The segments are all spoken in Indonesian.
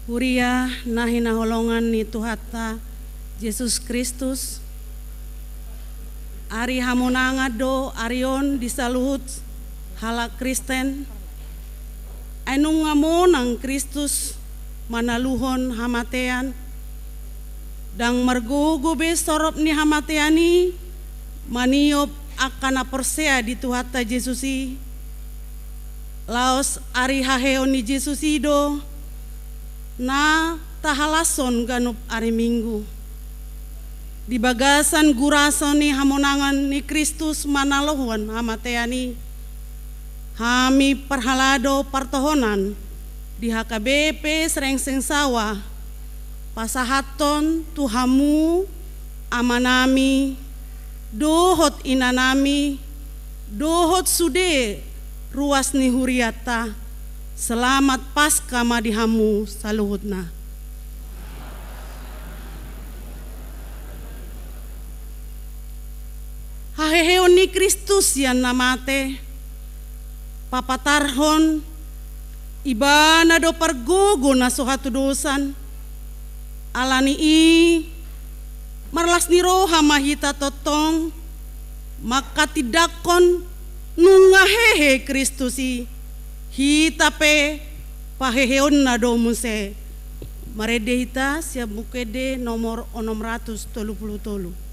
Huria nahi naholongan ni Tuhata Yesus Kristus. Ari hamonanga do arion disaluhut hala Kristen. Ainung ngamonang Kristus manaluhon hamatean. Dang margogo be sorop ni hamateani maniop akan persea di Tuhata Yesusi. Laos ari haheon ni Yesusi do na tahalason ganup ari Minggu. Di bagasan gurason ni hamonangan ni Kristus manalohon hamateani. Hami perhalado partohonan di HKBP Serengseng Sawah. Pasahaton Tuhamu amanami dohot inanami dohot sude ruas ni huriata. Selamat Paskah madihamu saluhutna. Haheheon ni Kristus yang namate papatarhon ibana do pargogo na sohatu dosan alani marlas ni roha mahita totong maka tidakon nungahehe Kristusi hita pe paheheon na do muse marede hita siap bukede nomor 633.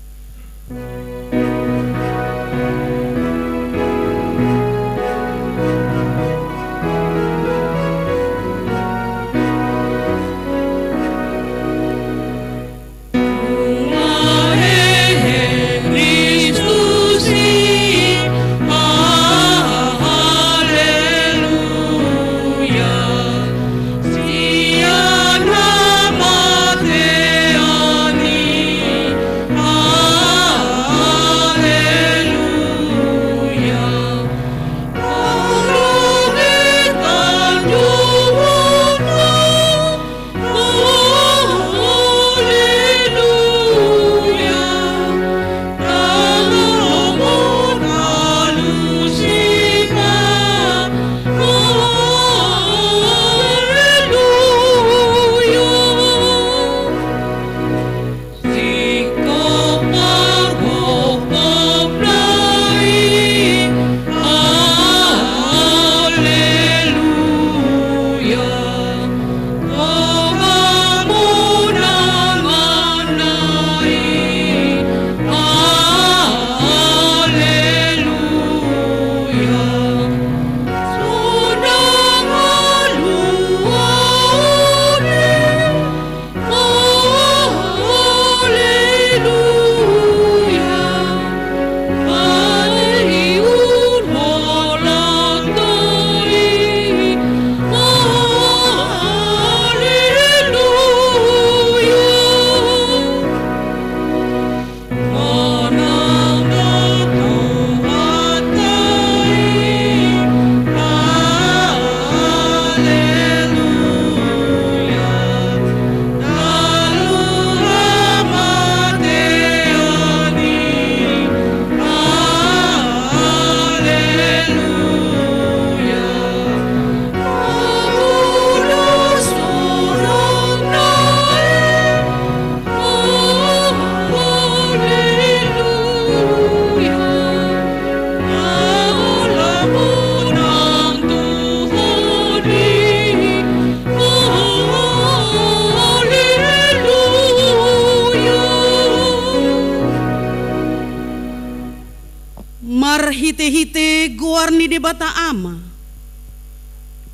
Hite-hite goar ni debata ama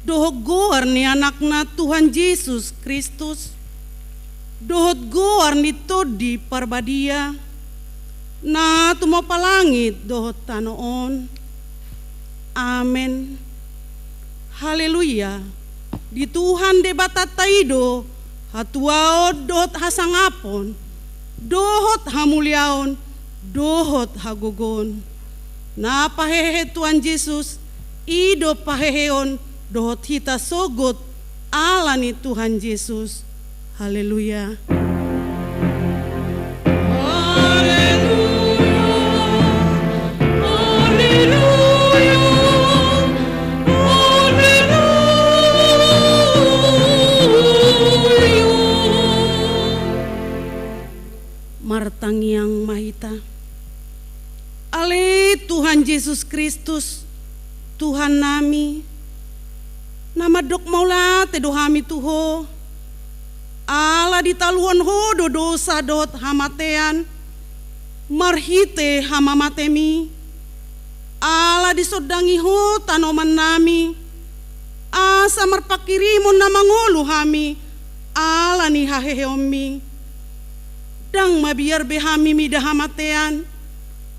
dohot goar ni anakna Tuhan Yesus Kristus dohot goar ni todi parbadia na tumo palangit dohot tanoon. Amen. Haleluya. Di Tuhan debata taido hatuaod dohot hasangapon dohot hamuliaon dohot hagogon. Na pahehe Tuhan Yesus ido paheheon dohot hita sogot alani Tuhan Yesus. Haleluya. Haleluya. martangiang mahita. Ale Tuhan Yesus Kristus, Tuhan nami, nama dok maula te dohami tuho, ala ditaluan ho do dosa dot hamatean, marhite hamamatemi, ala disodangi ho tanoman nami, asa marpakirimun na mangolu hami, ala ni haheheomi, dang mabiar behami midahamatean,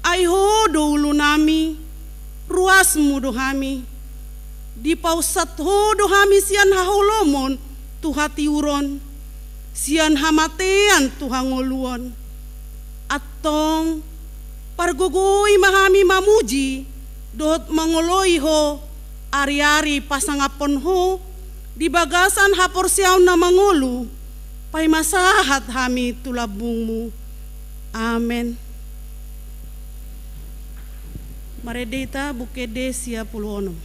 ay ho do ulu nami, ruasmu do hami, di pausat ho do hami sian haholomon tuhati uron, sian hamatean tuhangoluon, atong pargogoi mahami mamuji, dot mangoloi ho, ari-ari pasangapon ho, di bagasan hapor siaw na mangolu, pay masahat hami tulabungmu. Amen. Maredeta bukede sia puluonom.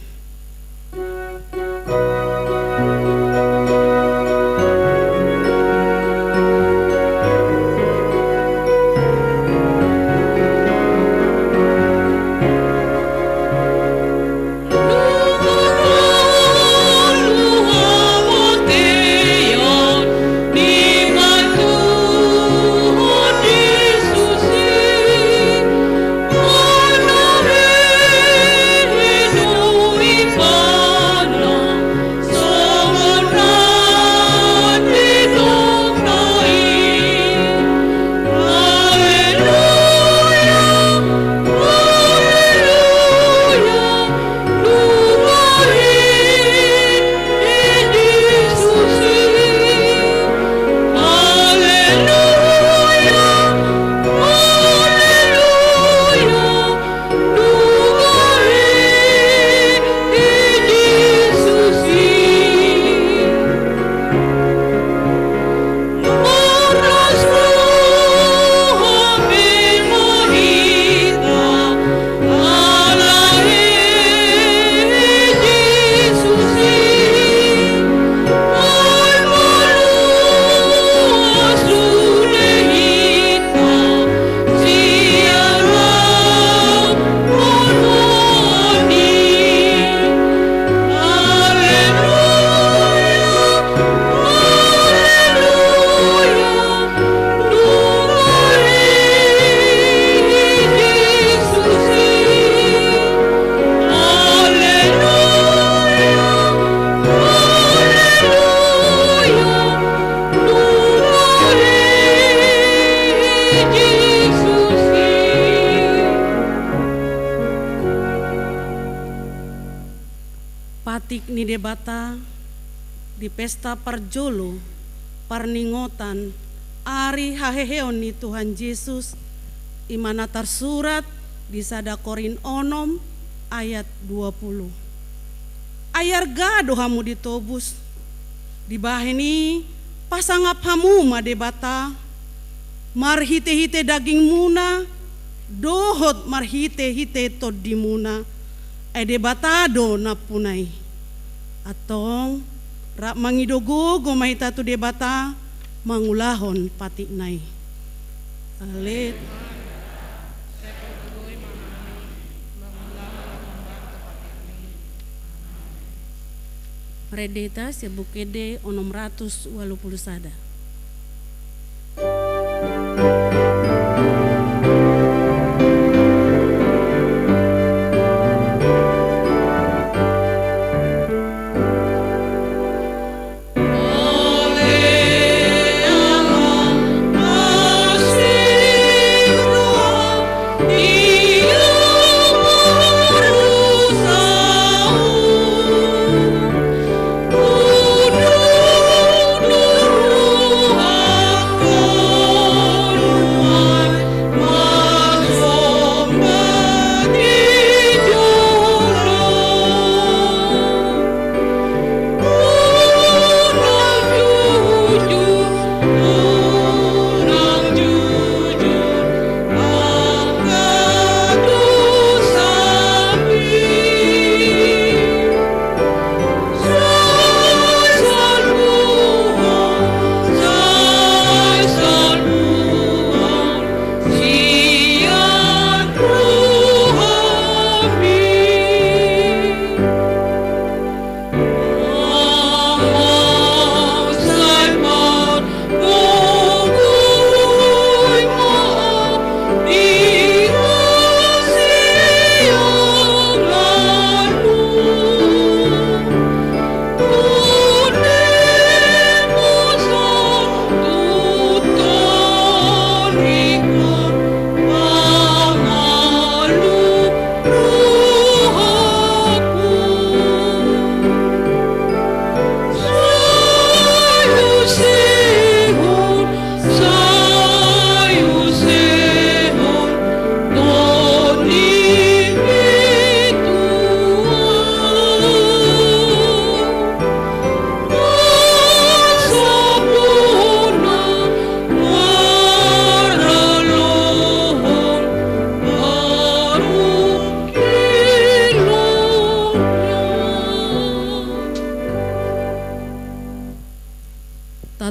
Patik ni debata di pesta parjolo parningotan ari haheheon ni Tuhan Yesus imana tersurat di Sada Korin onom ayat 20. Ayar gado hamu ditobus di baheni pasangap hamu madebata marhite-hite daging muna dohot marhite-hite tod di muna debatado na punay atong rak mangidogo gomahita tu debata mangulahon pati nay alit redeta sebukede onom ratus walu puluh sada. Oh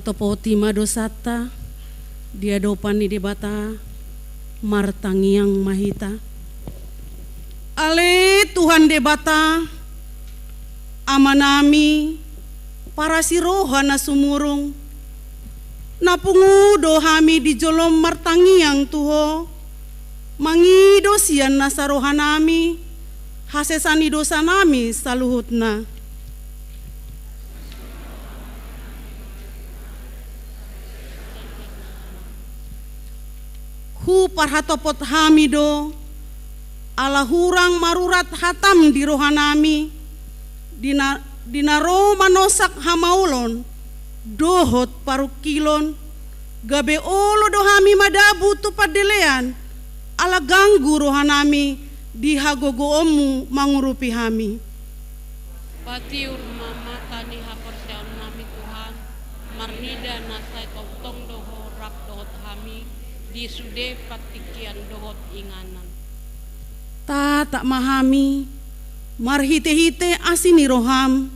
matopoti madosata dia dopani debata martangiang mahita. Ale Tuhan debata amanami para siroha na sumurung napungudo hami di jolom martangiang tuho mangido sian na sarohanami hasesani dosa nami saluhutna. Hu parhatopot hamido ala hurang marurat hatam di rohanami dinaro manosak hamaulon dohot parukilon gabe olo dohami madabu tupadelean ala ganggu rohanami di hagogo omu mangurupi hami. Patiur mama tani hapersiaun nami Tuhan marnida nasai tong doho rak dohot hami di sude patikian dohot inganan. Tak mahami marhite-hite asini roham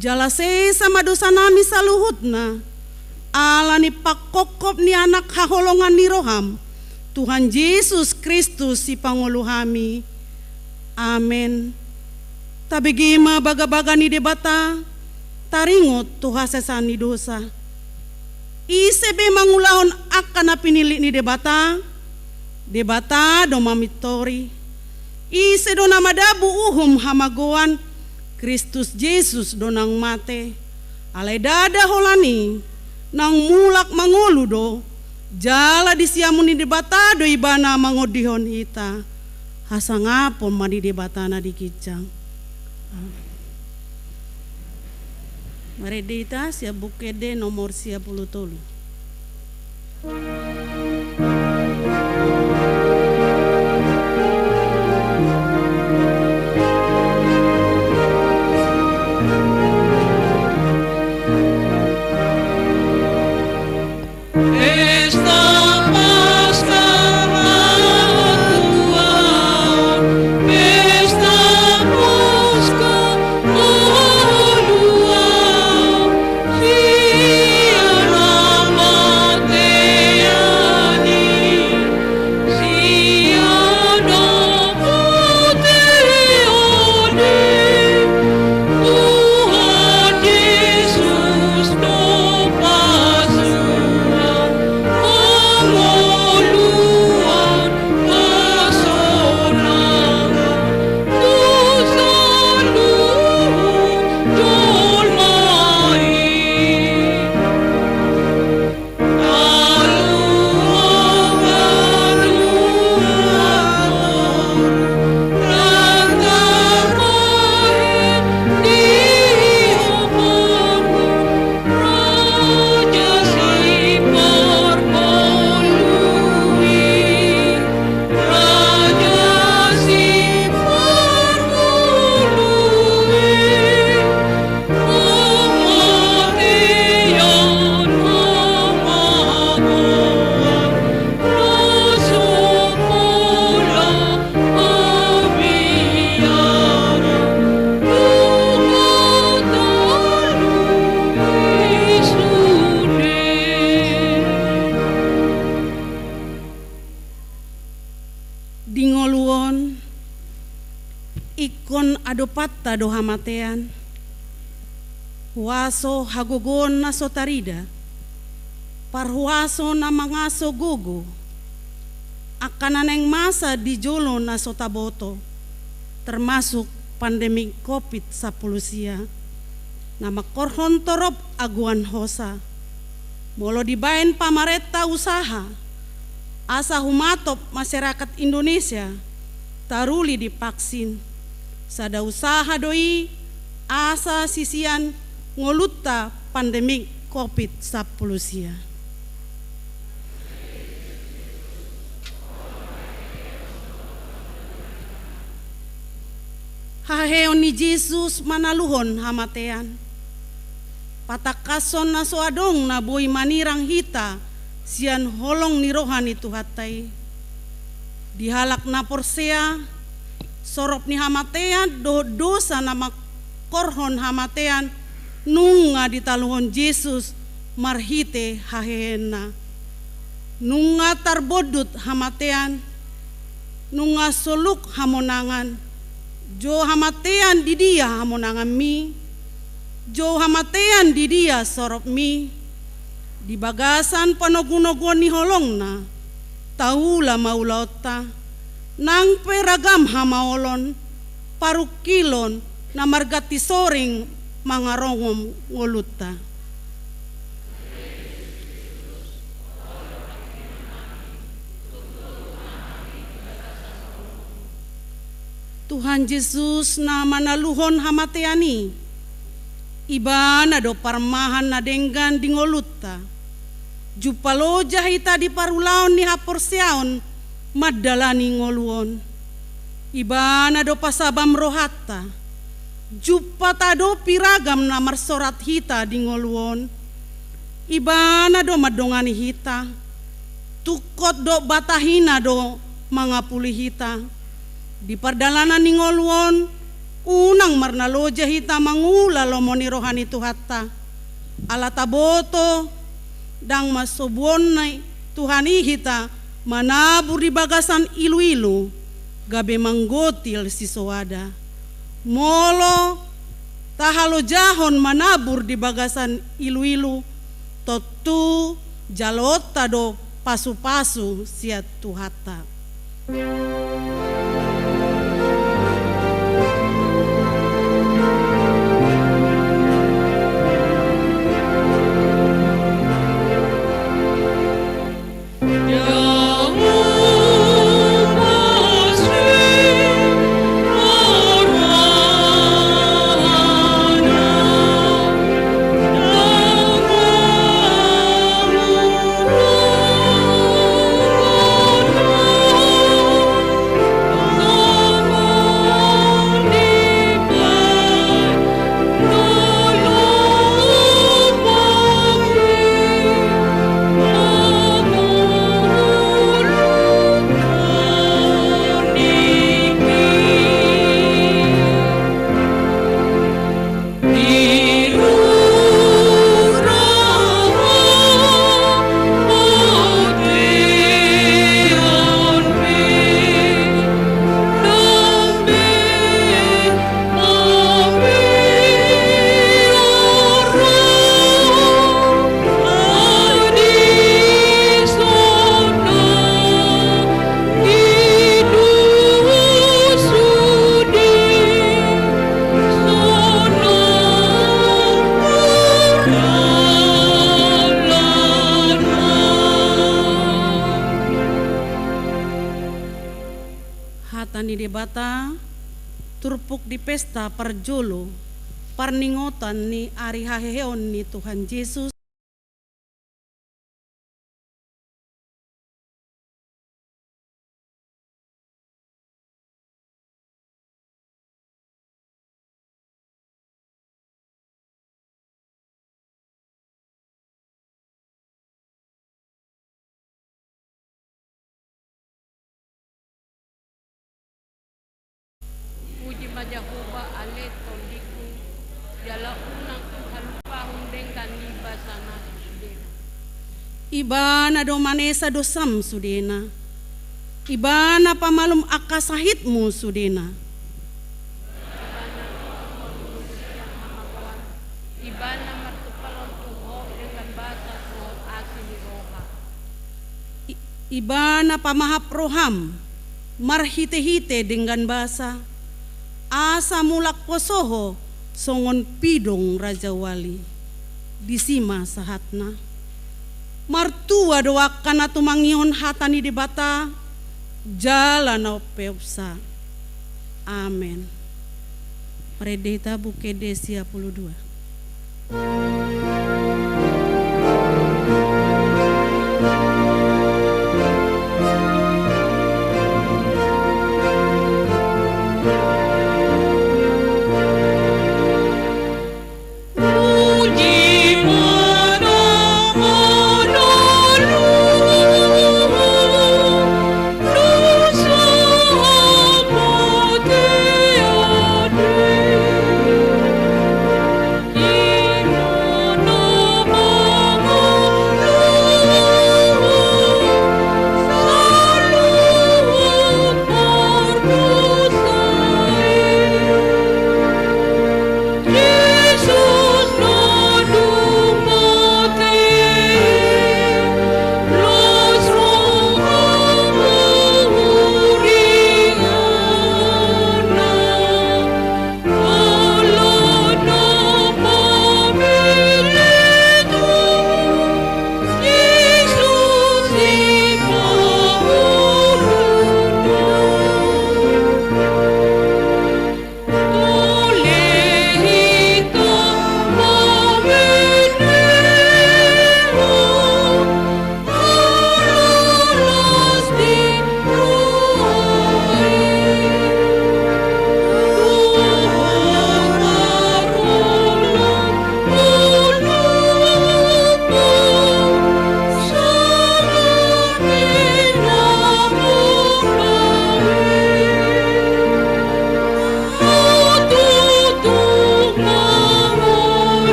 jalase sama dosa nami saluhutna ala ni pakokop ni anak haholongan ni roham Tuhan Yesus Kristus si pangulu hami. Amen. Tabigima baga-baga ni debata taringot Tuhan sesani dosa. Isebe mangulahon akan na pinili ni debata do mamitori. Ise do namadabu uhum hamagoan Kristus Yesus do nang mate. Alay dada holani nang mulak mangulu do jala disiamun ni debata do ibana mangodihon ita. Hasangapon madi debatana dikicang. Maredita sia bukede nomor 33. Adopatta do hamatean huaso hagogon na sotarida parhuaso na mangaso gogo akananeng masa di jolo na sotaboto termasuk pandemi COVID-19 na makorhon torop aguan hosa molo dibain pamareta usaha asa humatop masyarakat Indonesia taruli divaksin sada usaha doi asa sisian ngolutta pandemik COVID-19. Haheon ni Jesus manaluhon hamatean. Patakason na soadong na boy manirang hita sian holong ni rohani tuhatai. Dihalak na porsea sorop ni hamatean dosa na makorhon hamatean nunga ditaluhon Jesus marhite hahena. Nunga tarbodut hamatean, nunga soluk hamonangan, jo hamatean di dia hamonangan mi, jo hamatean di dia sorop mi, di bagasan panogunogon ni holongna, taula maulota, nang peragam hamaolon, parukilon na margati soring mangarongom ngoluta. Tuhan Yesus na manaluhon hamateani, iba na do parmahan na denggan di ngoluta, jupalo jahita di parulaon ni haporseaon, madalani ngoluon, iba na do pasabam rohata, jupata do piragam na marsorat hita di ngoluon, iba na do madongani hita, tukot do batahina do mangapuli hita, di pardalanan ni ngoluon, unang marnaloja hita mangula lomoni rohani Tuhata, alata boto, dang masobuon na Tuhani hita, manabur di bagasan ilu-ilu, gabe manggotil si soada. Molo, tahalo jahon manabur di bagasan ilu-ilu, totu jalota do pasu-pasu siat Tuhata. Hatani debata turpuk di pesta parjolo parningotan ni ari haheon ni Tuhan Yesus. Jehovah ale tondiku jala unang halupa hundeng kan liba sana sudena. Iba na do manesa dosam sudena, iba na pamalum akasahitmu sudena, iba na martupalon tuho dengan bahasa roh asli roha, iba na pamahap roham marhite-hite dengan bahasa asa mulak posoho songon pidong Raja Wali disima sahatna martua doakan atu mangihon hatani debata jalan opeusa. Amen. Predeta Bukede Sia 12. Ino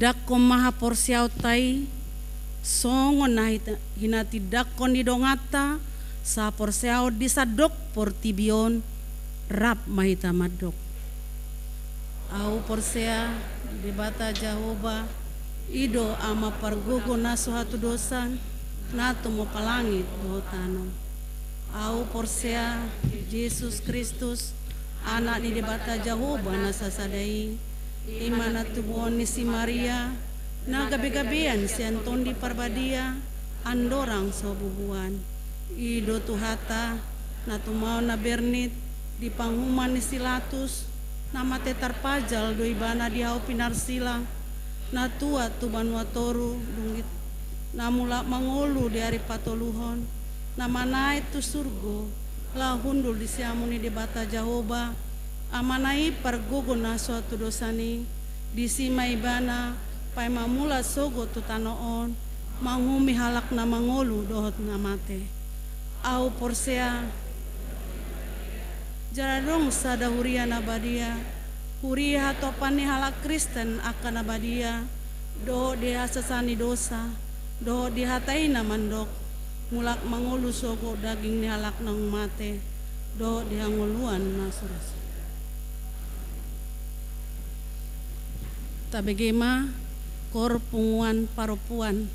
dakko maha porsiau tai songo na hinati dakko ni dongata sa porsiau disadok portibion rap mahita madok. Au porsea di bata Jahoba ido ama pargogo na suatu dosan nato mo palangit dohotano. Au porsea Yesus Kristus anak ni di bata Jahoba na sasadai imana tubuhon ni si Maria na gabi-gabian si Anton di Parbadia andorang sobubuan ido tuhata na tumao na bernit di panghuman ni Silatus na mate tarpajal do ibana di hau pinarsilang na tua tuban watoru dungit na mula mangolu di hari patoluhon na manai tu surgo la hundul di siamuni di bata Jahoba amanai pargogo na suatu dosani di sima ibana pai mamula sogo tu tanoon mangumi halak na mangolu dohot na mate. Au porsea jaradong sada huria na badia huria hatopani halak Kristen akan abadia dohot dia sesani dosa dohot dihatai na mandok mulak mangolu sogo daging ni halak nang mate dohot dihangoluan na suras. Tabegema korpunguan paropuan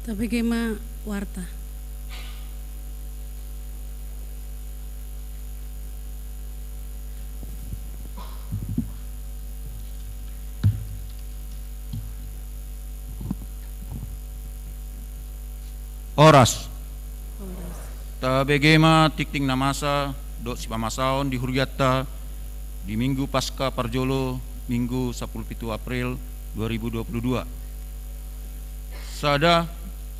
Tapi gema warta. Oras. Tabegema tikting namasa dot sipamasaon di Huriatta di Minggu Pasca Parjolo Minggu 17 April 2022. Sada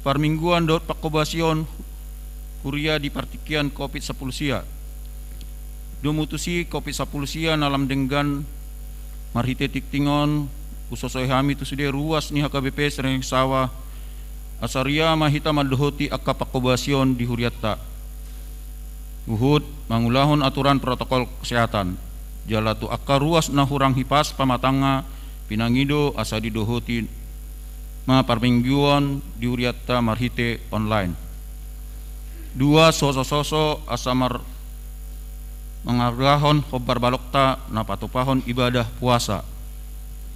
parmingguan dot pakobasion Huria di partikian COVID-10 sia. Domutusi COVID-10 sia nalam denggan marhite tiktingon usosoi hami tu sude ruas ni HKBP Sereng Sawah asaria mahita madohoti akka pakobasion di Huriatta. Uhud mangulahon aturan protokol kesehatan. Jalatu akka ruas na hurang hipas pamatanga pinangido asa didohoti ma parmingguan di Huriatta marhite online. Dua soso-soso asamar mengargahon khobar balokta na patupahon ibadah puasa.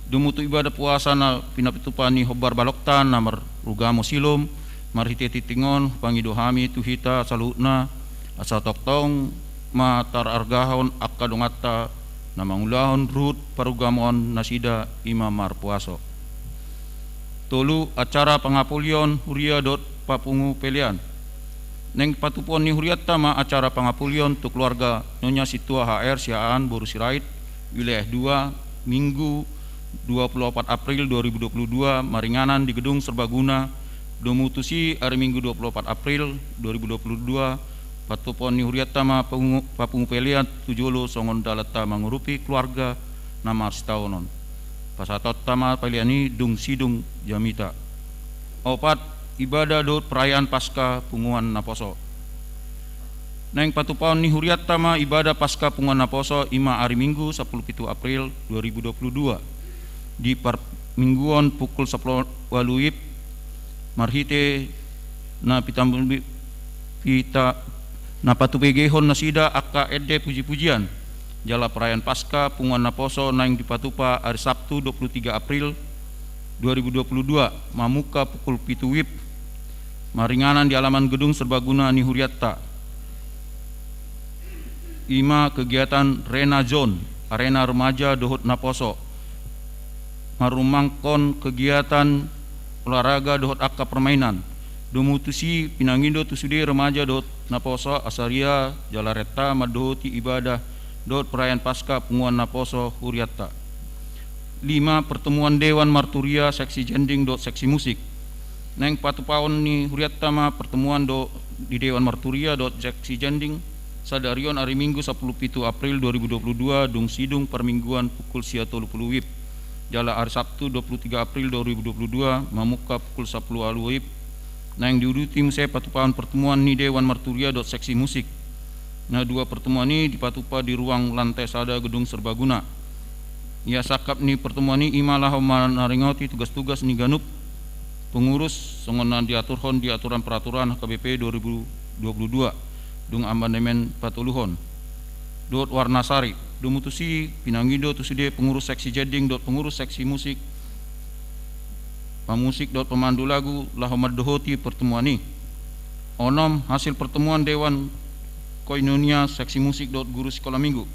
Dumutu ibadah puasa na pinapitupani khobar balokta na marugamo silom marhite titingon pangido hami tuhita salutna asa toktong matar argahon akka dongata na mangulahon rut parugamon nasida imamar puaso. Tolu acara pangapulion Huria dot papungu pelian. Neng patupon ni Huriatta ma acara pangapulion tu keluarga Nyonya Situa HR Siaan Boru Sirait wilayah 2 Minggu 24 April 2022 maringanan di Gedung Serbaguna domutusi hari Minggu 24 April 2022 patupon ni Huriatta ma papungu pelian tujolo songon dalata mangurupi keluarga nama sitaonon pasatot tama peliani dung sidung jamita. Opat ibadah dot perayaan pasca punguan naposo. Neng patupon ni Huriatta ma ibadah pasca punguan naposo ima hari Minggu 17 April 2022 di mingguan pukul 10 waluip marhite na pitambun pita na patupegehon nasida akka edde puji-pujian jala perayaan pasca punguan naposo nang dipatupa hari Sabtu 23 April 2022 mamuka pukul pitu wib maringanan di halaman Gedung Serbaguna ni Huriatta. Ima kegiatan Rena Zone arena remaja dohot naposo marumangkon kegiatan olahraga dohot akka permainan domutusi pinangindo tusude remaja dot naposo asaria jalareta madohoti ibadah dot perayaan pasca punguan naposo Huriatta. 5 pertemuan Dewan Marturia seksi jending dot seksi musik. Neng patupawon ni Huriatta ma pertemuan di Dewan Marturia dot seksi jending sadarion hari Minggu 17 April 2022 dung sidung permingguan pukul 30 wib. Jala hari Sabtu 23 April 2022 mamuka pukul 10 wib. Nang diuduti musai patupaan pertemuan ni Dewan Marturia dot seksi musik. Nah 2 pertemuan ini dipatupa di ruang lantai sada Gedung Serbaguna. Ya sakap ni pertemuan ini imalah manaringoti tugas-tugas ni ganup pengurus songonan diaturhon di aturan peraturan HKBP 2022 dung amandemen patuluhon dot Warnasari dumutusi pinangido tuside pengurus seksi jeding dot pengurus seksi musik pamusik dot pemandu lagu lahomad dohoti pertemuan ini. Onom hasil pertemuan Dewan Koinonia seksi musik dot guru sekolah minggu.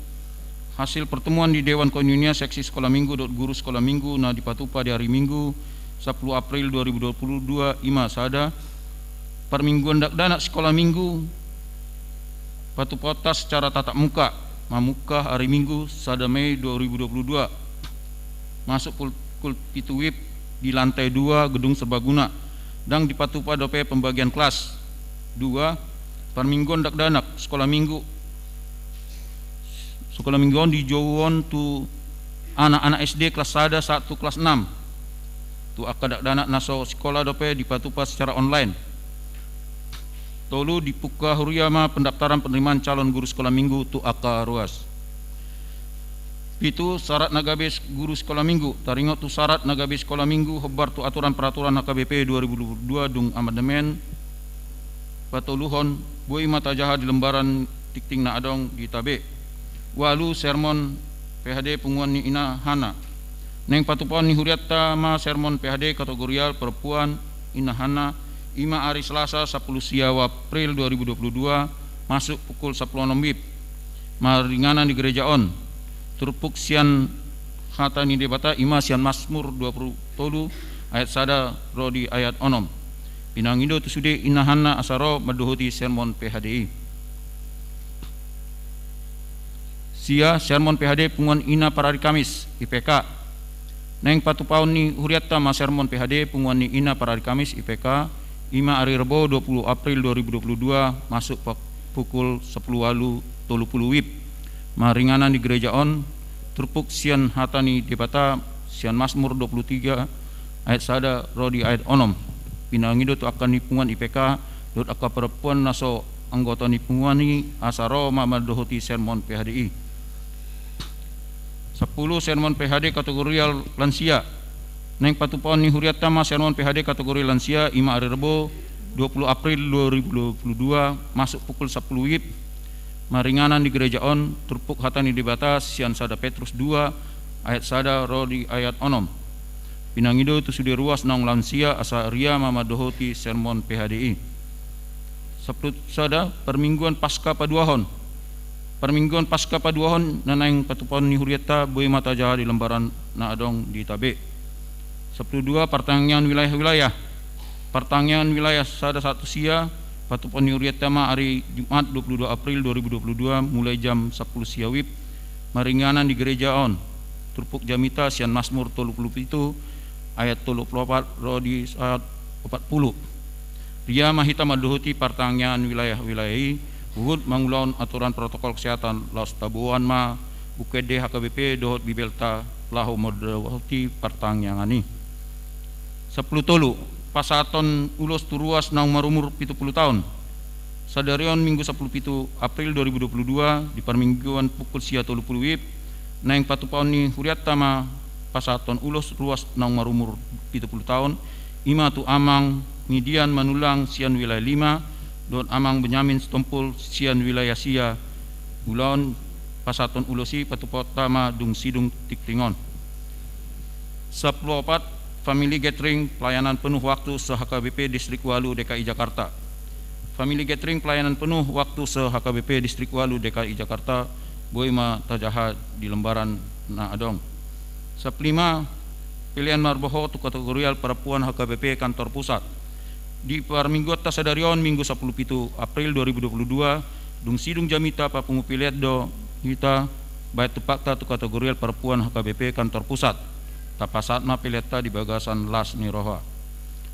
Hasil pertemuan di Dewan Koinonia seksi sekolah minggu dot guru sekolah minggu na dipatupa di hari Minggu 10 April 2022 ima sada permingguan dakdana sekolah minggu patupota secara tatap muka mamuka hari Minggu sada Mei 2022 masuk pukul pitu wib di lantai 2 Gedung Serbaguna dan dipatupa dope pembagian kelas 2 permingguan dakdanak sekolah mingguan di jauhon tu anak-anak SD kelas sada 1 kelas 6 tu akadak danak naso sekolah dope dipatupa secara online. Tolu dipuka huriama pendaftaran penerimaan calon guru sekolah minggu tu aka ruas. Itu syarat nagabes guru sekolah minggu taringot tu syarat nagabes sekolah minggu hebar tu aturan peraturan HKBP 2022 dung amandemen patuluhon bui mata jaha di lembaran tikting na adong di tabe walu sermon PHD punguan ni ina hana neng patupon ni Huriatta ma sermon PHD kategorial perempuan ina hana Ima hari Selasa 10 Siawa April 2022 masuk pukul 10 WIB. Maringanan di gereja on. Turpuk sian hatani debata ima sian Mazmur 20 tolu ayat sada rodi ayat onom. Pinangindo tusude inahanna asaro maduhuti sermon PHDI. Sia sermon PHD punguan ina para hari Kamis IPK. Neng patupaun ni huriatta ma sermon PHD punguan ni ina para hari Kamis IPK. Ima hari Rebo 20 April 2022 masuk pukul 10.30 WIB. Maringanan di gereja on. Turpuk sian hatani debata sian Mazmur 23 ayat sada rodi ayat onom. Pinangido tu akan nipungan IPK dot aka perempuan naso anggota nipungan ni asaro mamadohoti sermon PHDI. 10 sermon PHD kategorial lansia. Neng patupaun ni huriatta ma sermon PHD kategori lansia ima hari Rebo 20 April 2022 masuk pukul 10 WIB. Maringanan di gereja on. Turpuk hatani debata sian sada Petrus 2 ayat sada rodi ayat onom. Pinangido tu sudi ruas nang lansia asa ria mamadohoti sermon PHDI. Sabtu sada permingguan pasca paduahon. Permingguan pasca paduahon nanang patupaun ni huriatta boy mata jaha di lembaran na adong di tabe. Sabtu 2 pertanyaan wilayah-wilayah. Pertanyaan wilayah sada 1 sia patupaun ni huriatta ma hari Jumat 22 April 2022 mulai jam 10 sia WIB. Maringanan di gereja on. Turpuk jamita sian Mazmur 37 ayat 34 rodi ayat 40. Dia mahita maduhuti pertanyaan wilayah-wilayah uhud mangulaun aturan protokol kesehatan laos tabuan ma bukede HKBP dohot bibelta lahu maduhuti pertanyaan ini. 10 tolu pasaton ulos turuas nang marumur 70 tahun. Sadarion minggu 10 April 2022 di permingguan pukul sia 30 WIB nang patupaun ni huriatta ma pasaton ulos ruas nang marumur 70 tahun ima tu amang midian manulang sian wilayah 5 don amang Benyamin Stompul sian wilayah sia ulaon pasaton ulosi patupotama dung sidung tiktingon. 14 Family Gathering pelayanan penuh waktu se-HKBP Distrik Walu DKI Jakarta. Family Gathering pelayanan penuh waktu se-HKBP Distrik Walu DKI Jakarta boima tajaha di lembaran na adong. 15 pilihan marboho tu kategorial perempuan HKBP kantor pusat. Di permingguan tasadarion minggu 10 April 2022 dung sidung jamita papungu pilihat do kita baik tepakta tu kategorial perempuan HKBP kantor pusat. Tapasat ma pileta di bagasan las ni roha.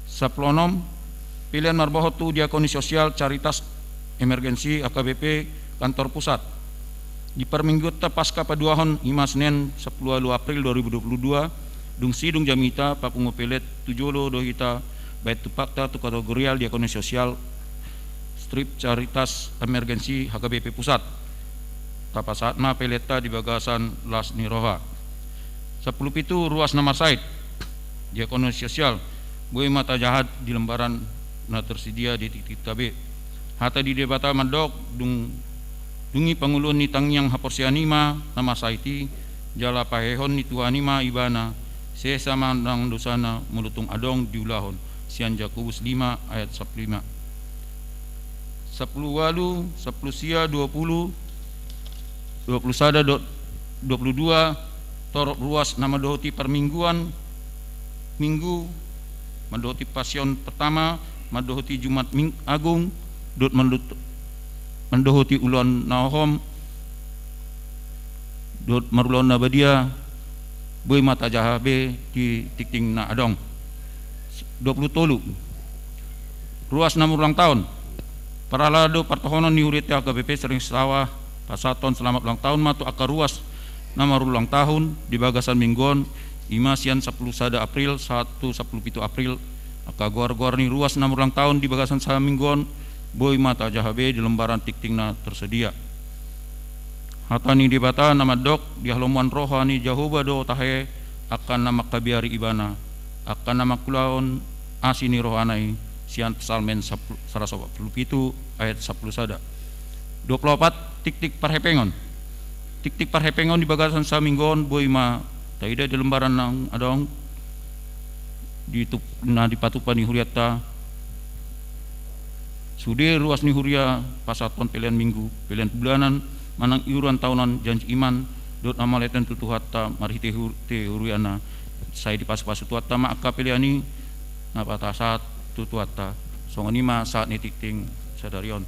10 pilihan marboho tu diakoni sosial caritas emergensi HKBP kantor pusat. Di permingguan pasca paduahon ima Senin 10 April 2022 dung sidung jamita papungu pilet tujolo dohita baik tepakta tu kategorial diakoni sosial strip caritas emergensi HKBP pusat. Tapasat ma pileta di bagasan las ni roha. 10 ruas nama site diakoni sosial boy mata jahat di lembaran na tersedia di titik tabe. Hata di debata madok dungi pangulun ni tangyang haporsianima nama saiti jala pahehon ni tuanima ibana sesama nang dosana mulutung adong diulahon sian Jakobus 5 ayat 15. 10 walu 10 sia 20 sada 22 torok ruas nama dohoti permingguan minggu madohoti pasion pertama madohoti Jumat Agung dot mandohoti ulon nahom dot marulon nabadia boy mata jahabe di tikting na adong. 20 tolu ruas nama ulang tahun paralado partohonon ni urite HKBP sering sawah pasaton selamat ulang tahun matu akar ruas nama ulang tahun di bagasan mingguan ima sian 10 sada April 1 10 April aka gor-gor ni ruas nama ulang tahun di bagasan sa mingguan boy mata jahabe di lembaran tiktingna tersedia. Hatani dibata nama dok di halomuan rohani Jahoba do tahe akan nama kabiari ibana akan nama kulaon asini rohanai sian Salmen 147 ayat 10 sada. 24 tik-tik parhepengon. Tik-tik parhepengon di bagasan sa minggon boy ma taida di lembaran nang adong di patupan ni huriatta Sude ruas ni huria pasaton pilihan minggu, pilihan bulanan, manang iuran tahunan janji iman, dot amaleten tutu hatta marhite huriana, saya di pas-pas tuatta maka pilihan napata saat tutu hatta, songonima saat nitikting sadarion.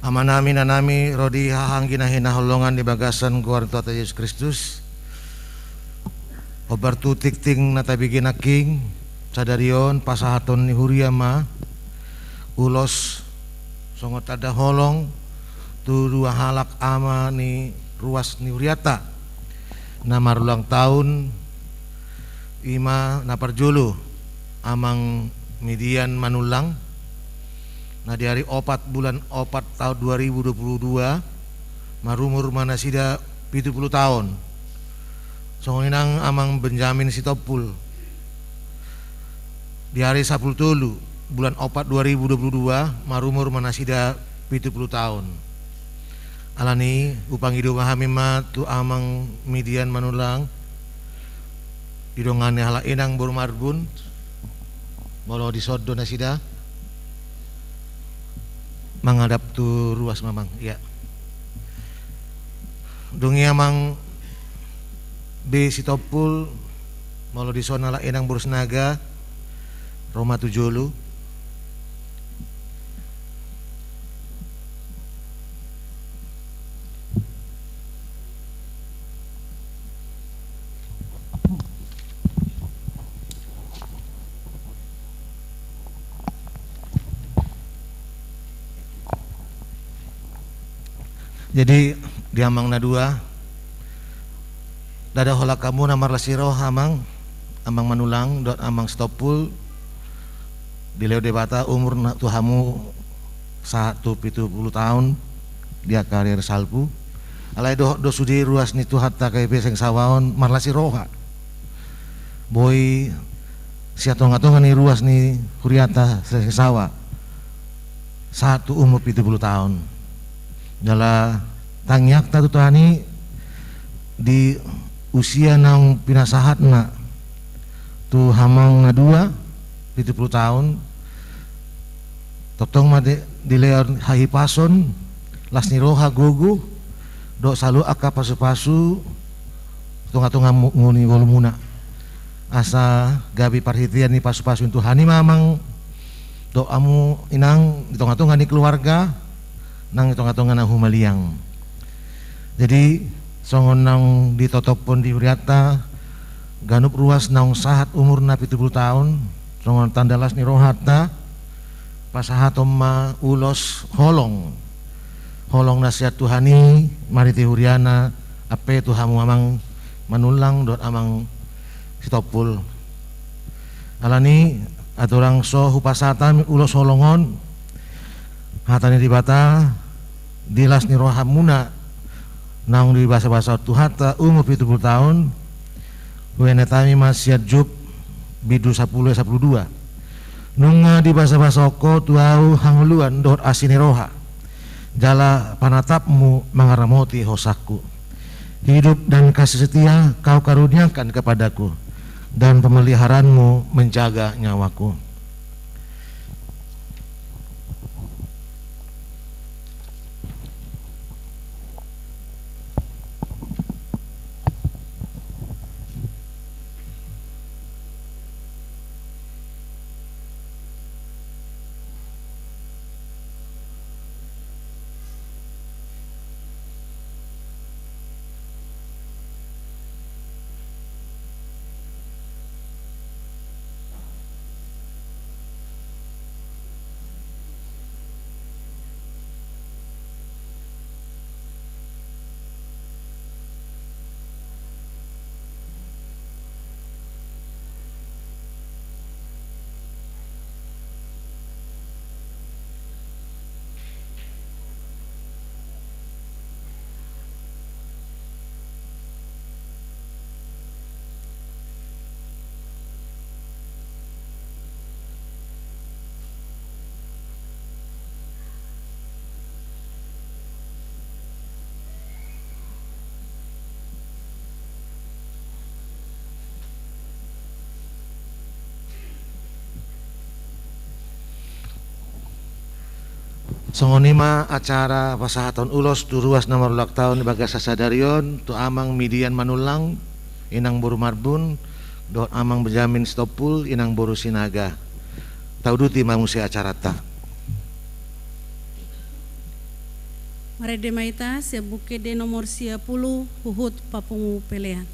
Amanami nanami rodi hahanggi hinaholongan di bagasan guar Tuhan Yesus Kristus. Obar tu tikting natabigin aking sadarion pasahaton ni huriama ulos songot ada holong tu dua halak ama ni ruas ni huriata na marulang tahun ima naparjulu amang median manulang. Nah di hari 4 bulan 4 tahun 2022 marumur manasida 70 tahun. Songinang amang Benjamin Sitopul. Di hari 10 bulan 4 2022 marumur manasida 70 tahun. Alani upang hidup mahamima tu amang median manulang. Didongane hala inang burmarbun. Bolo disodo nasida. Menghadap tu ruas mamang, ya. Dungi amang B Sitopul malu di sona la enang Burusnaga Roma Tujulu. Jadi di amang na dua dada hola kamu namar lasiro amang manulang dot amang Sitopul di leo debata umur na tuhamu 170 tahun dia karir salpu alai do sudi ruas ni tu hatta kay peseng sawaon marlasi roha boy siatongatongan ni ruas ni huriata peseng sawa satu umur 70 tahun jala tangyak tatu tuhani di usia nang pinasahat na tu hamang na dua 70 tahun totong made di leor hahipason las ni roha gogo do salu aka pasu-pasu tunga-tunga nguni volumuna asa gabi parhitian ni pasu-pasu tuhani mamang do amu inang di tunga-tunga ni keluarga nang hitung-hitungan na humaliang. Jadi songon nang ditotop pun di huriata ganup ruas nang sahat umur na 70 tahun songon tandalas ni rohata pasahatom ma ulos holong nasihat Tuhani mariti huriana ape tuhamu amang manulang dot amang Sitopul alani aturang so hupasata ulos holongon hatani dibata dilas ni rohamuna nang di bahasa-bahasa tuhata umur 70 tahun wenetami masyad jub bidu 10-12 nunga di bahasa-bahasa oko tuau hanguluan dot asini roha jala panatapmu mengaramoti hosaku hidup dan kasih setia kau karuniakan kepadaku dan pemeliharaanmu menjaga nyawaku. Songonima acara pasahatan ulos tu ruas nomor ulang tahun di Bagas Sasadarion tu amang midian manulang inang boru marbun do amang berjamin stopul inang boru sinaga tau duti mamusi acara ta. Mare demaita sia buke de nomor 10 huhut papungu pelean.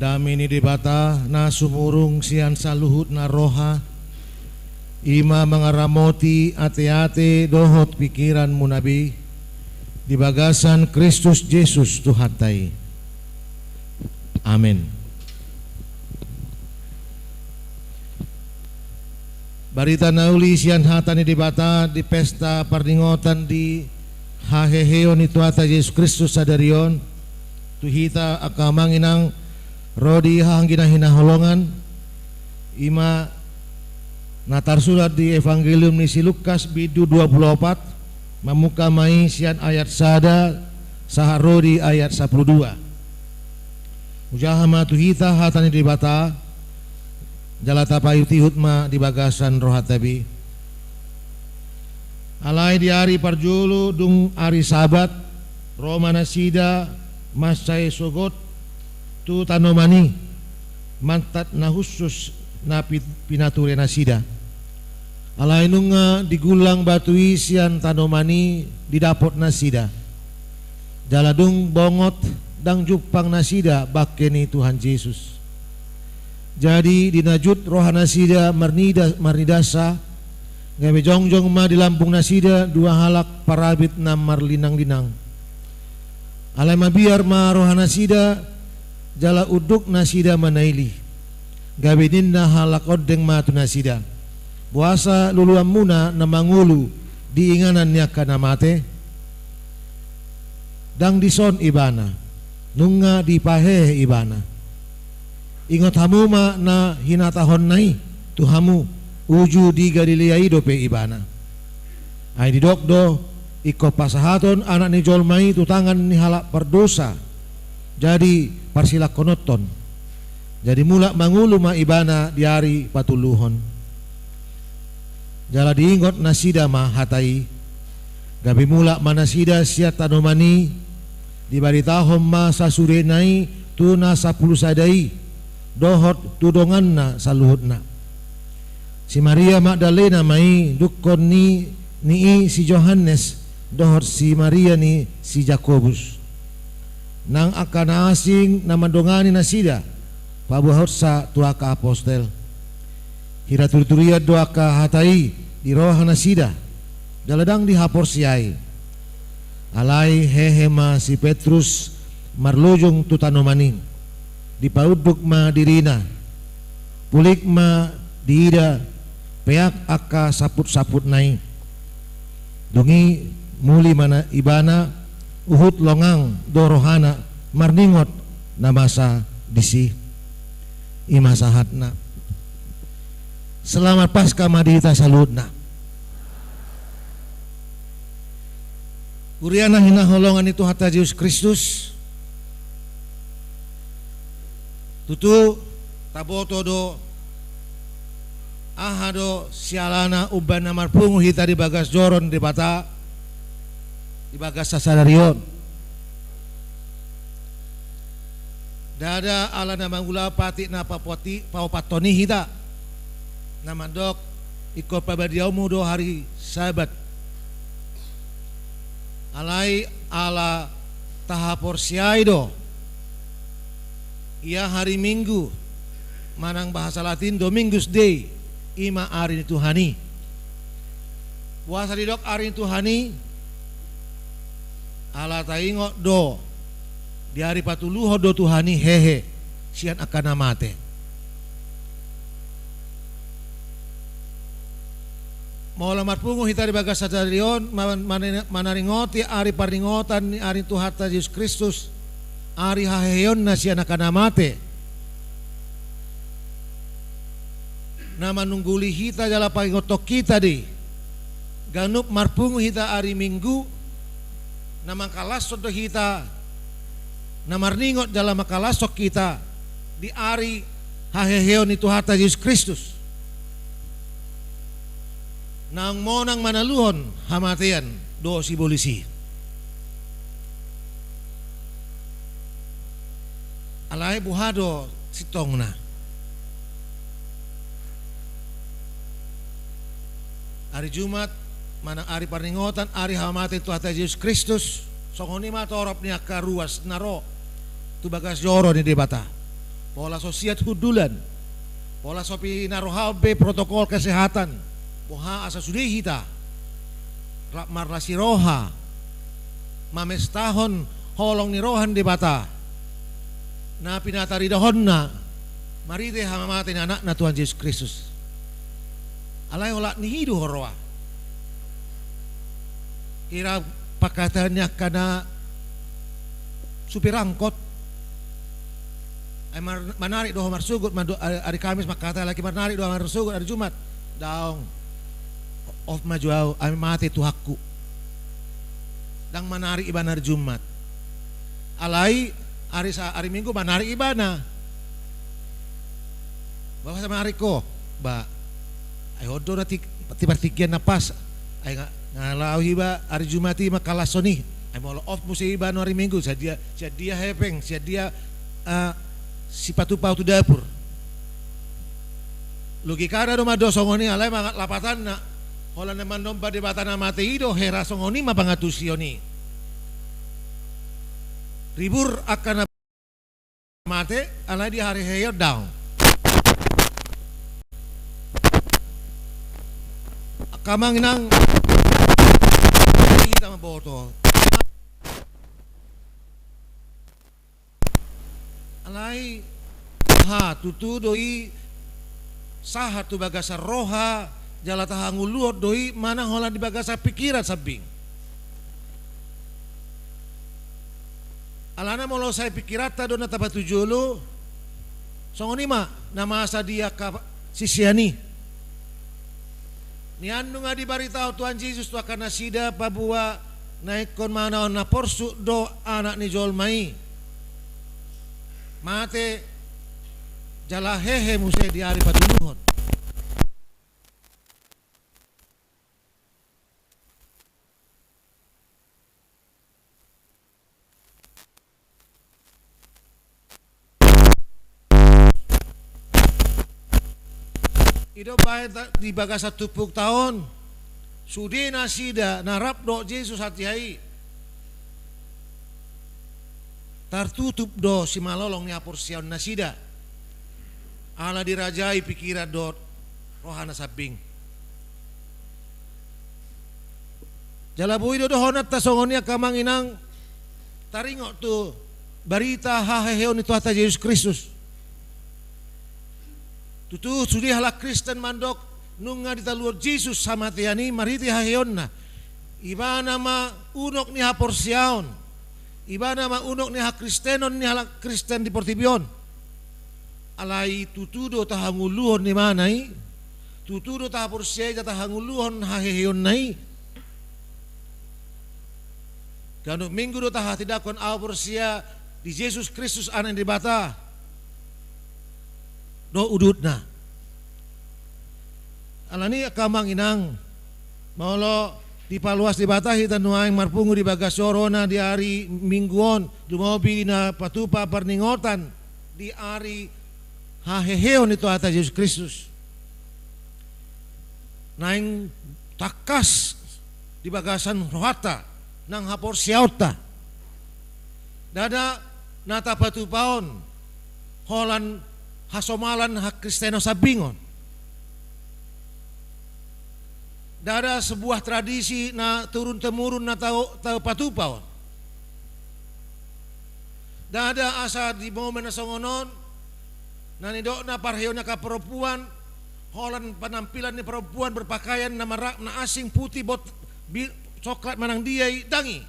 Damini dibata na sumurung sian saluhut na roha ima mangaramoti ate-ate dohot pikiran munabi di bagasan Kristus Yesus Tuhan tai. Amin. Barita nauli sian hatani di bata di pesta pardingotan di haheheo ni Tuhan Yesus Kristus sadarion tuhita akamanginang rodi hanggina hinaholongan ima natar surat di Evangelium ni si Lukas bidu 24 mamuka mai sian ayat sada saharodi ayat 12 ujahama tuhita hatani di bata jalata payuti hutma di bagasan rohat tabi alai di hari parjulu dung hari sabat romana sida masai sogot tu tanomani mantat na khusus na pinature na sida alai nunga digulang batu isian tanomani didapot na sida jaladung bongot dang jupang na sida bakeni Tuhan Yesus. Jadi dinajut rohana sida marnidasa gawe jongjong ma di lampung nasida dua halak parabit na marlinang-linang alai mabiar ma rohana sida jala uduk nasida manaili gawe ninna halak odeng ma tu nasida puasa luluan muna na mangulu diinganan niya kana mate dang dison ibana nunga dipahe ibana ingat hamu ma na hinatahon nai tuhamu uju di Galilea dope ibana ai didokdo iko pasahaton anak ni jolmai tu tangan ni halak perdosa jadi parsilak konoton jadi mula mangulu ma ibana di hari patuluhon jala diingot nasida ma hatai gabi mula manasida siat tanomani di baritahom ma sasurenai tuna 10 sadai dohot tudonganna saluhutna si Maria Magdalena mai dukon ni si Johannes dohot si Maria ni si Jakobus nang akan asing na mandongani nasida pabuhot sa tuaka apostel hira turturia doaka hatai di roha nasida daladang dihapor siai alai hehema si Petrus marlujung tutanomaning dipauduk ma dirina pulik ma diida peak aka saput-saput nai dungi muli mana ibana uhut longang dorohana marningot na masa disi imasahatna selamat pasca madita saludna uriana hinaholongan itu hatta Yesus Kristus tutu taboto do ahado sialana ubana marpungu hita di bagas joron di bata di bagas sasadarion dada ala nama gula pati na papoti paupatoni hita nama dok iko pabadiaumu do hari sabat alai ala tahapor siai do ia hari Minggu manang bahasa Latin Domingus Day ima ari Tuhani puasa di dok ari Tuhani ala taingo do di hari patuluho do Tuhani hehe sian akan namate mau lamar pungu hita di bagas sadarion manaringoti ari paringotan ni ari Tuhata Yesus Kristus ari haheyon na siya nakanamate na manungguli hita jala pangotok kita di ganup marpungu hita ari Minggu na mangkalasot do hita na marningot jala makalasok kita di ari haheyon ni Tuhata Yesus Kristus nang monang manaluhon hamatian do si bolisi alai buhado sitongna hari Jumat manang ari paringotan ari hamate Tuhan Yesus Kristus songoni ma torop ni akaruas naro tu bagas joro ni debata pola sosiat hudulan pola sopi naro halbe protokol kesehatan poha asa sudih hita rak marlasi roha mamestahon holong ni rohan di bata na pinatari dahon na marite hamamate na anak na Tuhan Yesus Kristus alay wala ni hidu horoa kira pakatanya kana supir angkot ay manarik doho marsugot hari Kamis makata lagi manarik doho marsugot hari Jumat daong of majuau ay mati tuhakku dang menarik ibana hari Jumat alai hari Minggu menarik ibana bawa sama hari ko ba ay hodo na tibar-tigian na pas ay ngalau hiba hari Jumat ima kalasoni ay mau off musi ibana hari Minggu dia hepeng dia si patupau tu dapur logika ada rumah dosongoni alai mangat lapatan na hola naman nomba di batana mate ido hera songoni mapangatusioni ribur akan mate alai di hari heyo down kamang inang kita maboto alai tutu doi sahat tu bagasa roha jala tahangu luot doi mana hola di bagasa pikiran sabing alana molo saya pikirata dona tabatu jolo songoni ma nama asa dia ka sisiani ni anu nga di barita Tuhan Yesus tu akan nasida pabua naikon mana na porsu do anak ni jolmai mate jala hehe muse di hari patuluhon Ido bae di bagas 70 tahun sudi nasida narap do Yesus hati-hai tertutup do si malolong ni apor siaun nasida ala dirajai pikiran do rohana sabing jalabu ido honat tasongonia kamang inang taringo tu barita haheheon itu hata Yesus Kristus tutu sudi halak Kristen mandok nunga ditaluor Jesus sama tiani mariti haheonna ibana ma unok ni haporsiaon ibana ma unok ni ha Kristenon ni halak Kristen di Portibion alai tutudo tahanguluhon ni manai tutudo tahaporsia tahanguluhon haheon nai kanu minggu do tahatidakon aporsia di Yesus Kristus anan di bata do udutna alani kamang inang maulo di paluas di batahi tanuaing marpungu di bagasorona di hari mingguon dumobi na patupa perningotan di hari haheheon itu atas Yesus Kristus naing takas di bagasan rohata nang hapor siauta dada nata patupaon holan hasomalan hak Kristeno sabingon dada sebuah tradisi na turun temurun na tau patupau dada asa di momen na songonon na nidok na parheo na ka perempuan holan penampilan ni perempuan berpakaian na marak na asing putih bot coklat manang dia dangi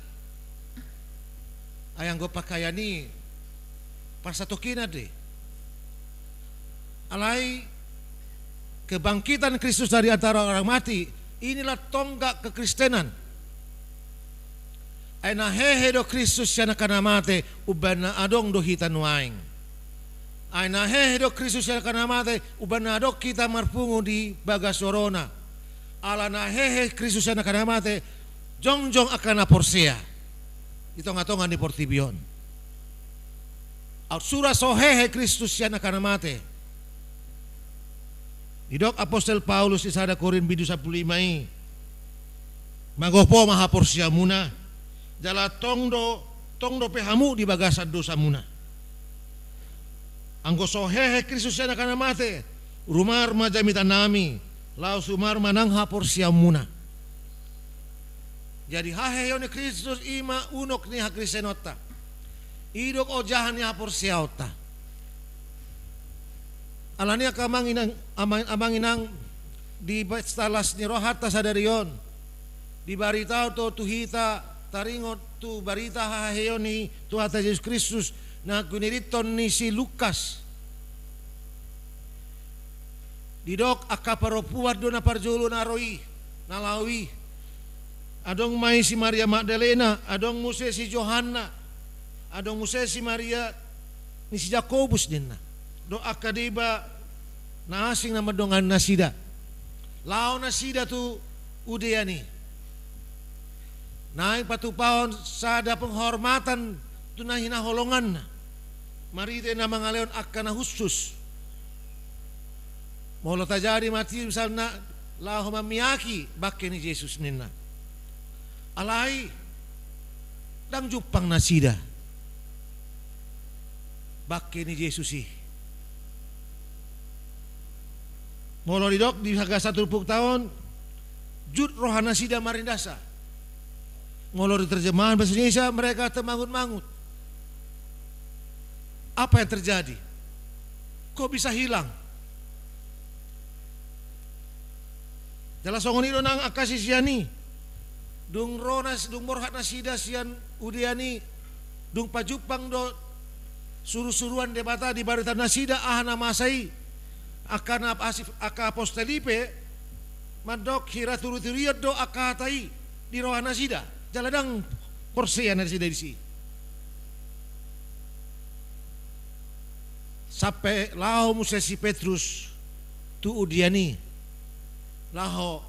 ayang go pakaian ni pas satu kina deh alai kebangkitan Kristus dari antara orang mati inilah tonggak kekristenan aina hehe do Kristus yana kana mate ubana adong do hitan waing aina hehe do Kristus yana kana mate ubana adong kita marpungu di bagasorona ala na hehe Kristus yana kana mate jongjong akan aporsia itonga-tonga di Portibion sura sohehe Kristus yana kana mate idok Apostel Paulus di sada Korin bidu 15 magopo mahapor siya muna jala tongdo pehamu di bagasan dosa muna anggo sohehe Kristus yana kana mate rumar majamita nami lau sumar manang hapor siya muna Jadi haheyo ni Kristus ima unok ni hakrisenota. Idok ojahan ni haporsiauta. Alania amang inang di stalas ni rohata sadarion. Di barita to tuhita taringot tu barita haheyo ni Tuhan Yesus Kristus na guniriton ni si Lukas. Didok akaparopuar do na parjolo na roi nalawi. Adong mai si Maria Magdalena, adong muse si Johanna, adong muse si Maria ni si Jakobus dinna. Do akadiba na asing na madongan nasida. Lao nasida tu udeani. Naik patupahon sada penghormatan tu na hinaholongan. Marite na mangaleon akana khusus. Molo tajadi mati misalna lao mamiyaki bakke ni Yesus ninna. Alai dang jupang nasida bakke ni Yesusi. Molo didok di haga 1 tahun jud rohana sida marindasa. Molo di terjemahan bahasa Indonesia mereka temangut-mangut. Apa yang terjadi? Kok bisa hilang? Jala songon ilo nang akasi siani. Dung ronas dung borhat nasida sian udiani dung pajupang do suru-suruan debata di barita nasida ahana masai akana asif aka apostolipe madok hira turu-turiyot do akatai di roha nasida jaladang porsian nasida di si sampai lao musesi Petrus tu udiani laho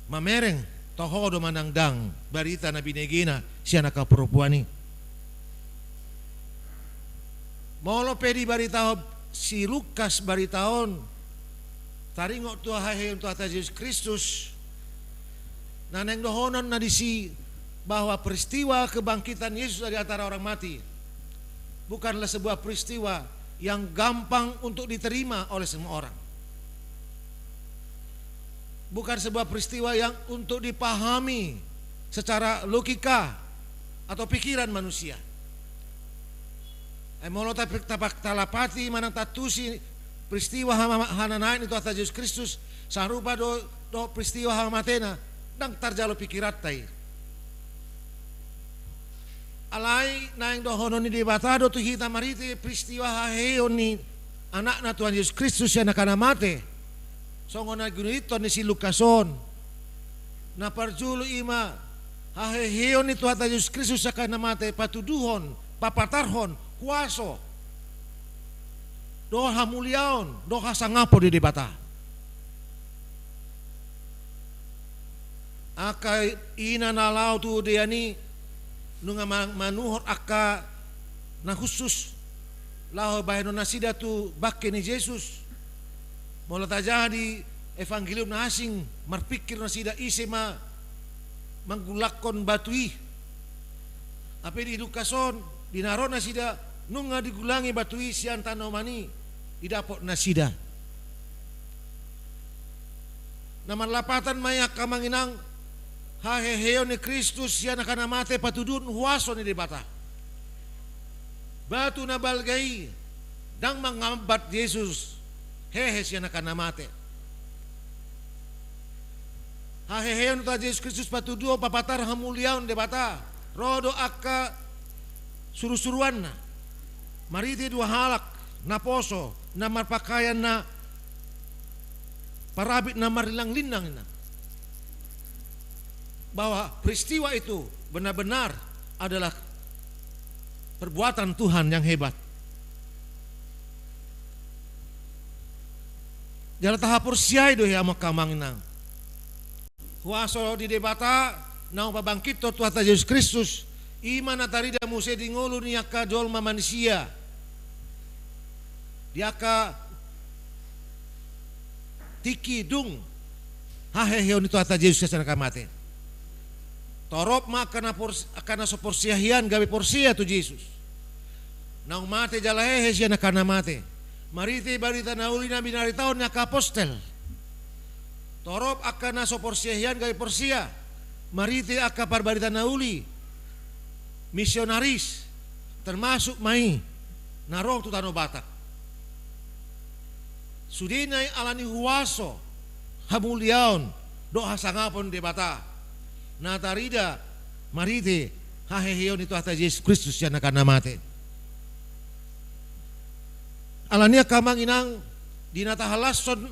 mamereng toho do manangdang barita na binegina siya nakaperempuani. Molo pedi baritaho si Lukas baritaon taringo tu haheon tu atas Yesus Kristus naneng dohonon na disi bahwa peristiwa kebangkitan Yesus dari antara orang mati bukanlah sebuah peristiwa yang gampang untuk diterima oleh semua orang. Bukan sebuah peristiwa yang untuk dipahami secara logika atau pikiran manusia. Molo tapak talapati manang tatusi peristiwa hananain itu atas Yesus Kristus sarupa do peristiwa hamatena dang tarjalo pikirat tai. Alai naing dohono ni debatado tu hita marite peristiwa haheo ni anakna Tuhan Yesus Kristus yang nakana mate. Songo na gunito ni si Lukason na parjulo ima haheheon ni Tuhan Yesus Kristus akan namate patuduhon papatarhon kuaso doha muliaon doha sangapo di debata aka ina nalau tu diani nunga manuhor aka na khusus lao baheno nasida tu bakke ni Yesus. Mula tajadi evangelium na asing marpikir na sida isema manggulakon batui. Ape di Lukason dinaron na sida nunga digulangi batui sian tanomani didapot na sida. Naman lapatan maya kamanginang haheheon ni Kristus sian akan mate patudun huaso ni debata. Batu na balgai dang mangambat Yesus hehe siya nakanamate. Haheheon ta Yesus Kristus patuduo papatar hamuliaon debata. Rodo akka surusuruan na. Mariti dua halak na poso na marpakaian na parabit na marilang-linang na. Bahwa peristiwa itu benar-benar adalah perbuatan Tuhan yang hebat. Jala tahapur siay do ya makamanginang. Huaso di debata nang pabangkit to Tuhan Yesus Kristus iman atarida muse dingulu ni aka jolma manusia. Diaka tiki dung haheheon itu Tuhan Yesus Kristus mate. Torop makana akana soporsiahian gawe porsia tu Yesus. Nang mate jala hehe siya nakana mate. Mariti barita nauli na binaritaon na kapostel. Torop akan naso porsiahian gay porsia. marite aka parbarita nauli misionaris termasuk mai narong tu tano Batak. Sudinai alani huwaso hamuliaon do hasangapon de bata. Natarida marite haheheon itu hata Yesus Kristus yang akan namate. Alania kamang inang dinata halason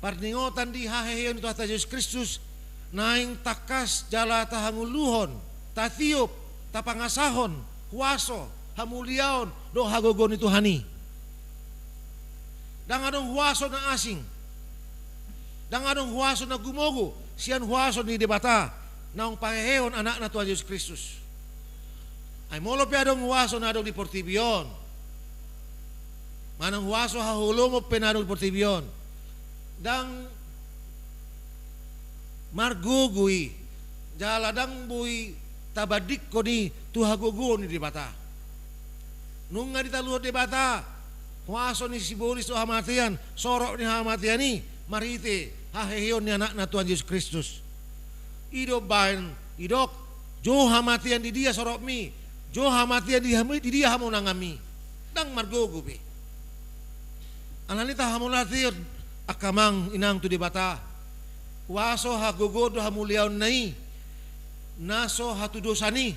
parningotan di haheheon itu hata Yesus Kristus naing takas jala tahanguluhon tatiup tapangasahon huwaso hamuliaon do hagogon itu hani. Dang adong huwaso na asing, dang adong huwaso na gumogo, siyan huwaso ni debata naong paheheon anak na Tuhan Yesus Kristus. Ay molo pe adong huwaso na adong di Portibion, manang huwaso hahulungo pe na adong di Portibion, dang margugui jaladang bui tabadik ko ni tuhagugo ni debata. Nung nga ditaluhod debata huwaso ni sibulis o hamatian, sorok ni hamatian ni marite haheheon ni anak na Tuhan Yesus Kristus. Ido bain idok jo hamatian di dia sorok mi, jo hamatian di dia hamunangami dang margogo be. Analita hamunatiod akamang inang tu debata huwaso hagogo do hamuliaon nai naso hatu dosani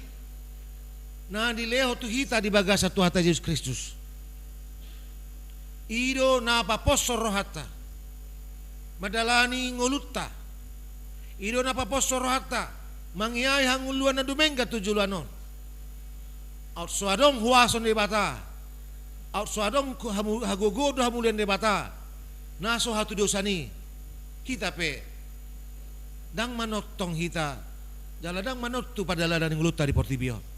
na dileho tu hita di bagasa tu hata Yesus Kristus. Ido na paposor rohata madalani ngolutta, ido na paposor rohata mangyay hanguluan na dumengga tujulanon. Out suadong huwason de bata, out suadong hagogodo hamulian de bata, naso hatu dosani kita pe dang manotong hita jaladang manotu padaladan ngolutta di Portibio.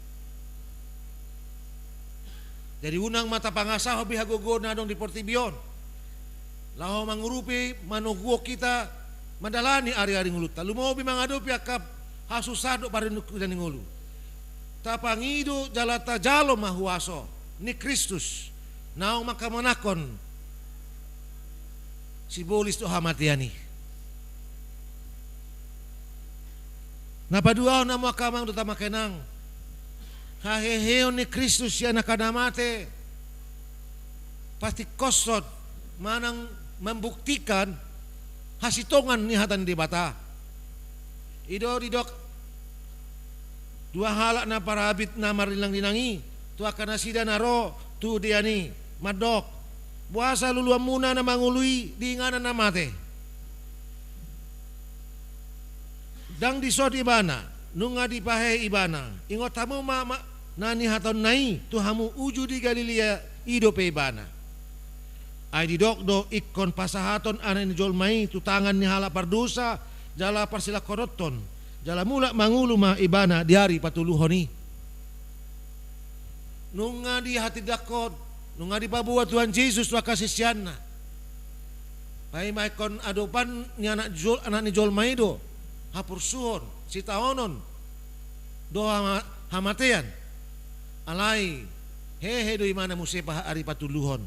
Dari unang mata pangasah hobi hagogo na dong di Portibion. Laho mangurupi manuguo kita madalani ari-ari nguluta. Lumobi mangadopi akap hasusado parin dan ngulu. Tapangido jalata jalo mahuaso ni Kristus. Naong makamanakon si bolis to hamatiani. Napaduaw na makamang do tamakenang haheheon ni Kristus yang nakanamate pasti kosot manang membuktikan hasitongan ni hatan di bata. Idok dua halak na parabit na marilang dinangi tu akan asida naro tu diani madok buasa luluan muna na mangului diinganan na mate dang disod ibana nunga dipahe ibana ingot tamu mama nani haton nai tu hamu uju di Galilea ido pe ibana ay didok do ikon pasahaton anen jol mai tu tangan ni hala pardosa jala parsila koroton jala mula mangulu ma ibana di hari patuluhoni nunga di hati dakot nunga di pabuat Tuhan Yesus wa kasisianna ay maikon adopan ni anak ni jol mai do hapur suhon si taonon doa hamatean alai hehe do imana musepah ari patuluhon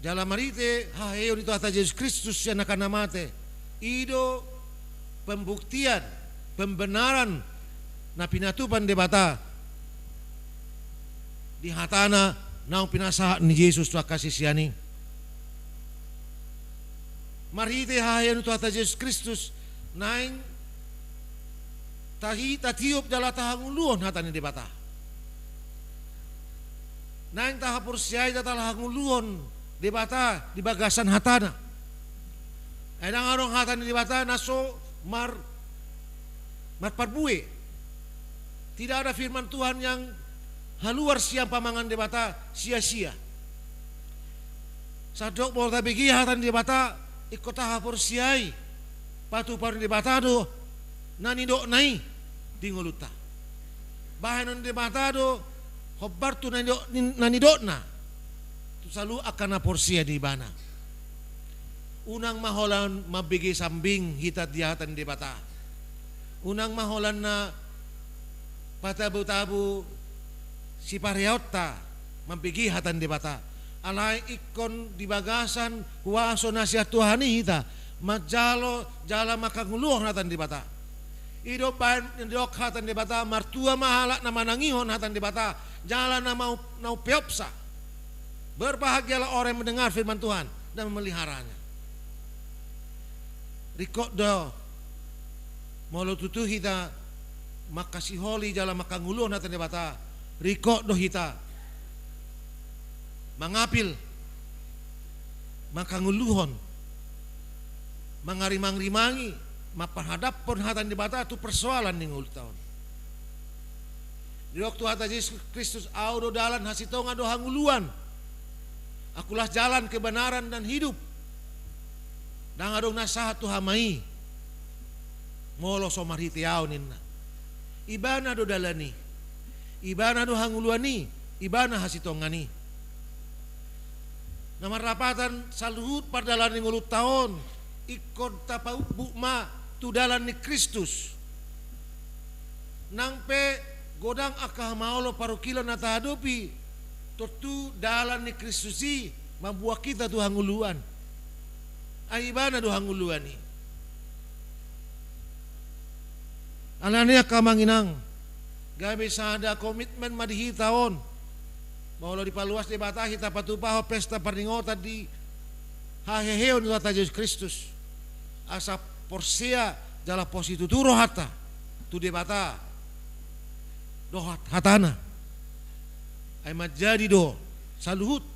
dalam marite haheon itu hata Yesus Kristus yang akan namate ido pembuktian pembenaran na pinatupan debata di hatana naong pinasahan ni Yesus tu kasisiani marite haheon itu hata Yesus Kristus naing tahi tatiup jala tahanguluon hatani debata naing tahapur siay tahanguluon debata di bagasan hatana edang arong hatani debata naso mar parbue tidak ada firman Tuhan yang haluar siang pamangan debata sia-sia sadok boleh bagi hatani debata ikut tahapur siay patu paru debatado nani do nai dingoluta bahanon debatado hobartu nani do na tu selalu akan porsia di bana unang maholan mabigi sambing hitat dihatan debata unang maholan na patabu-tabu si pariauta mabigi hatan debata alai ikon di bagasan huaso nasihat Tuhani hita majalo jala makanguluh natan di bata Ido bain ndok hatan di bata martua mahala nama nangihon hatan di bata jalan nama nau peopsa. Berbahagialah orang yang mendengar firman Tuhan dan memeliharanya. Rikok do molo tutu hita makasih holi jalan makangulun hatan di bata. Rikok do hita mangapil makanguluhon mangari-mangri-mangi mapanghadap pun hatan di bata itu persoalan ning ulit tahun. Di waktu hata Yesus Kristus audo dalan hasitonga do hanguluan. Akulah jalan kebenaran dan hidup. Dan adong nasahat tu hamai. Molo somarhiti ninna. Ibana do dalani. Ibana do hanguluani. Ibana hasitongani. Namar rapatan saluhut pardalan ning ulit tahun. Ikon tapa bukma tu dalan ni Kristus. Nangpe godang akah maolo parukilo na tahadopi. Totu dalan ni Kristusi mabuah kita tu hanguluan. Aibana tu hanguluan ni. Alania kamanginang. Gabi sada komitmen madihi taon. Maolo dipaluas di bata kita patupaho pesta perningota di haheheon tu Yesus Kristus. Asa porsia jala positu tu rohata tu debata dohat hatana ay majadi do saluhut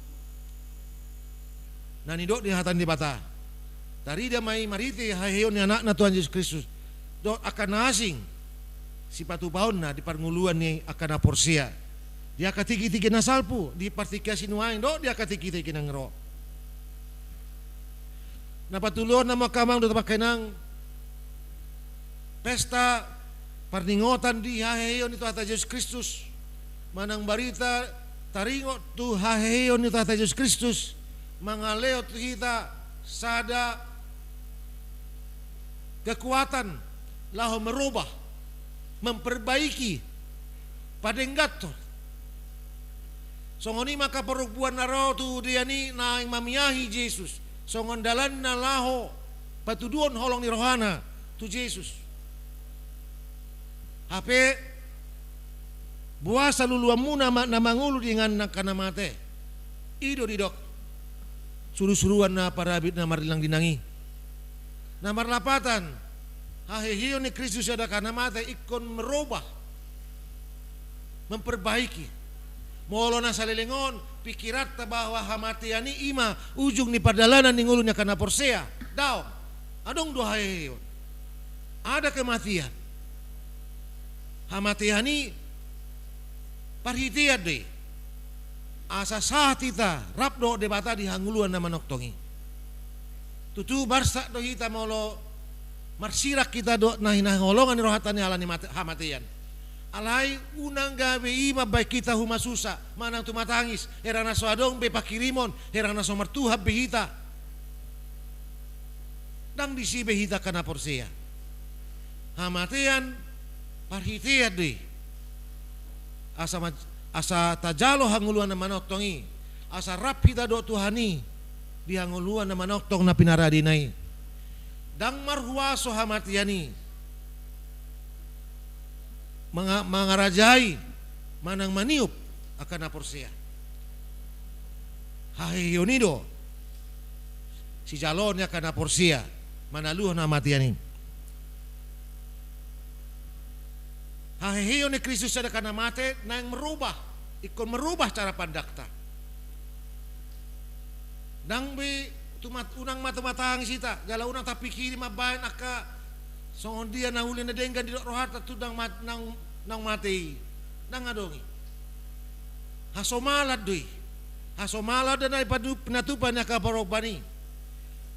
nani do di hatan debata dari dia mai mariti haheon ni anak na Tuhan Yesus Kristus do akan asing si patu paon na di parnguluan ni akan porsia dia katiki-tiki na salpu di partikasi nuain do dia katiki-tiki nang ro. Napatuloy na makamang do tapakenang pesta parningotan di haheyon itu hata Yesus Kristus. Manang barita taringo tu haheyon itu hata Yesus Kristus. Mangaleo tu kita sada kekuatan laho merubah, memperbaiki padenggato. Songoni maka perempuan naro tu dia ni na mamiyahi Yesus. Songon dalan na laho patuduon holong ni rohana tu Yesus. Hape buasa luluan muna na mangulu dengan kanamate. Ido didok suruh-suruan na parabit na marilang dinangi. Na marlapatan hahehiyo ni Kristus ada kanamate ikon merubah memperbaiki. Molo na salilingon pikirat bahwa hamatiani ima ujung ni perdalanan ni ngulunya karena porsea. Daw, adong dua hayo. Ada kematian. Hamatiani parhitian deh. Asa sah tita rapdo debata di hanguluan nama noktongi. Tutu barsa do hita molo marsirak kita do nahi ngolongan rohatani alani hamatian. Alai unang gabe ima baik kita huma susah manang tu matangis herana so adong be pakirimon herana so mertuhab behita dang disi behita kana porsia hamatian parhitian deh asa tajalo hanguluan na manoktongi asa rap hita do tuhani di hanguluan na manoktong na pinaradinay dang marhuaso hamatiani mangarajai manang maniup akan naporsia haheyonido si jalonnya akan naporsia manaluh namatiani haheyon ni Kristus ada kana mate nang merubah ikon merubah cara pandakta dang be tumat unang mata-matang sita jala unang tapi kiri mabain aka songon dia nahulin na denggan di rohata tu nang mati nang adongi hasomalad doi hasomalad dan ay penatupan na kaparobani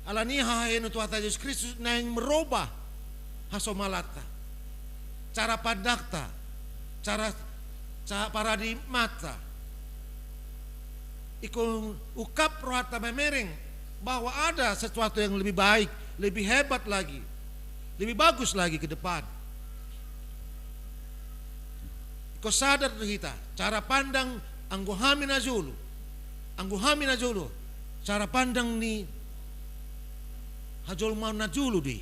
alani hahayin tu hata Yesus Kristus nang merubah hasomalata cara pandakta cara paradigmata ikon ukap rohata memereng bahwa ada sesuatu yang lebih baik lebih hebat lagi lebih bagus lagi ke depan. Kau sadar kita cara pandang angguhami najulu cara pandang ni hajol mau najulu di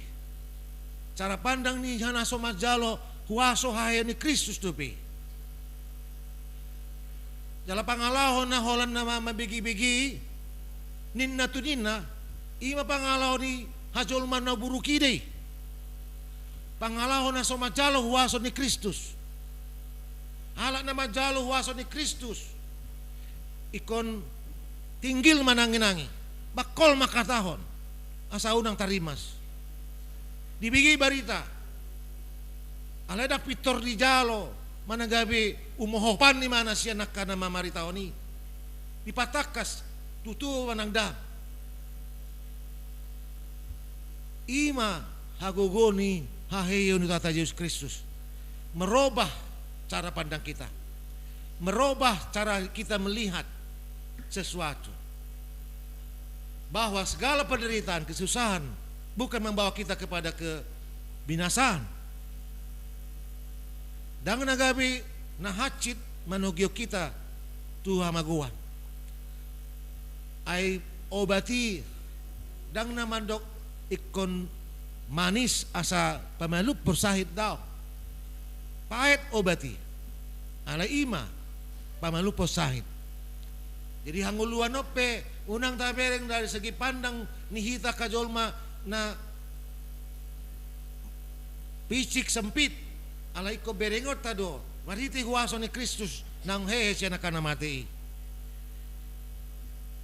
cara pandang ni hana so majalo huaso hayo ni Kristus tupi. Jala pangalahon na holan na mabigi-bigi ninna tu ninna ima pangalahon ni hajolman na burukide. Pangalahon na so majalo huaso ni Kristus. Halak na majalo huaso ni Kristus. Ikon tinggil mananginangi. Bakol makatahon. Asa unang tarimas. Dibigi barita. Alada pitor di jalo. Managabi umuhopan ni mana siya nakana mamaritaw ni. Dipatakas. Tutu manangda. Ima hagogoni haheyo ni Tata Yesus Kristus. Merubah cara pandang kita. Merubah cara kita melihat sesuatu. Bahwa segala penderitaan, kesusahan bukan membawa kita kepada kebinasaan. Dan nagabi nahacit manugyo kita Tuhan maguan. Ay obati dang namandok ikon manis asa pamalup persahit daw. Pahit obati. Ala ima pamalup persahit. Jadi hanguluan ope unang tabereng dari segi pandang nihita kajolma na picik sempit ala iko berengot tado mariti huaso ni Kristus nang hehe siya nakana mati.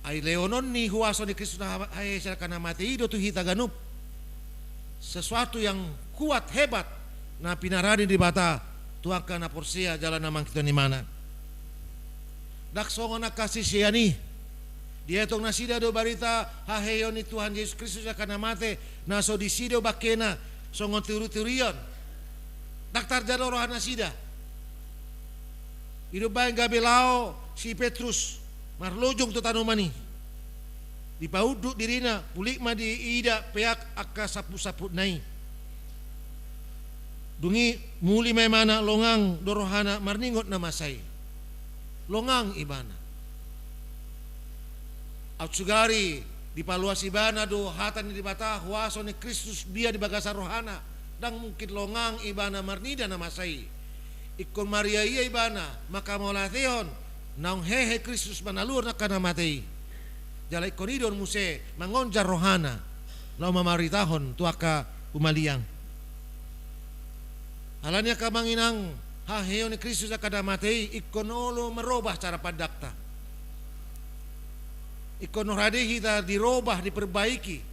Ay leonon ni huaso ni Kristus na hehe siya nakana mati do tu hita ganup sesuatu yang kuat hebat na pinarani di bata tuaka na porsia jalan namang kita ni mana. Daksongo na kasih siya ni dia tong nasida do barita haheyo ni Tuhan Yesus Kristus akan namate na so disido bakena songo turu-turion daktar jado rohan nasida ido bayang gabelao si Petrus marlojong tu tanomani di pauduk dirina pulik ma di ida peak akka sapu-sapu nai dungi muli may mana longang dorohana marningot na masay longang ibana Atsugari di paluas ibana do hatan di bata huaso ni Kristus dia di bagasa rohana dang mungkin longang ibana marnida na masai ikon Maria iya ibana maka molatheon naung hehe Kristus manalur na kana matei jala ikon idon muse mangonjar rohana lau mamaritahon tuaka umaliang halanya kamanginang haheyo ni Kristus akada matei ikon olo merubah cara pandakta ikon rade kita dirubah diperbaiki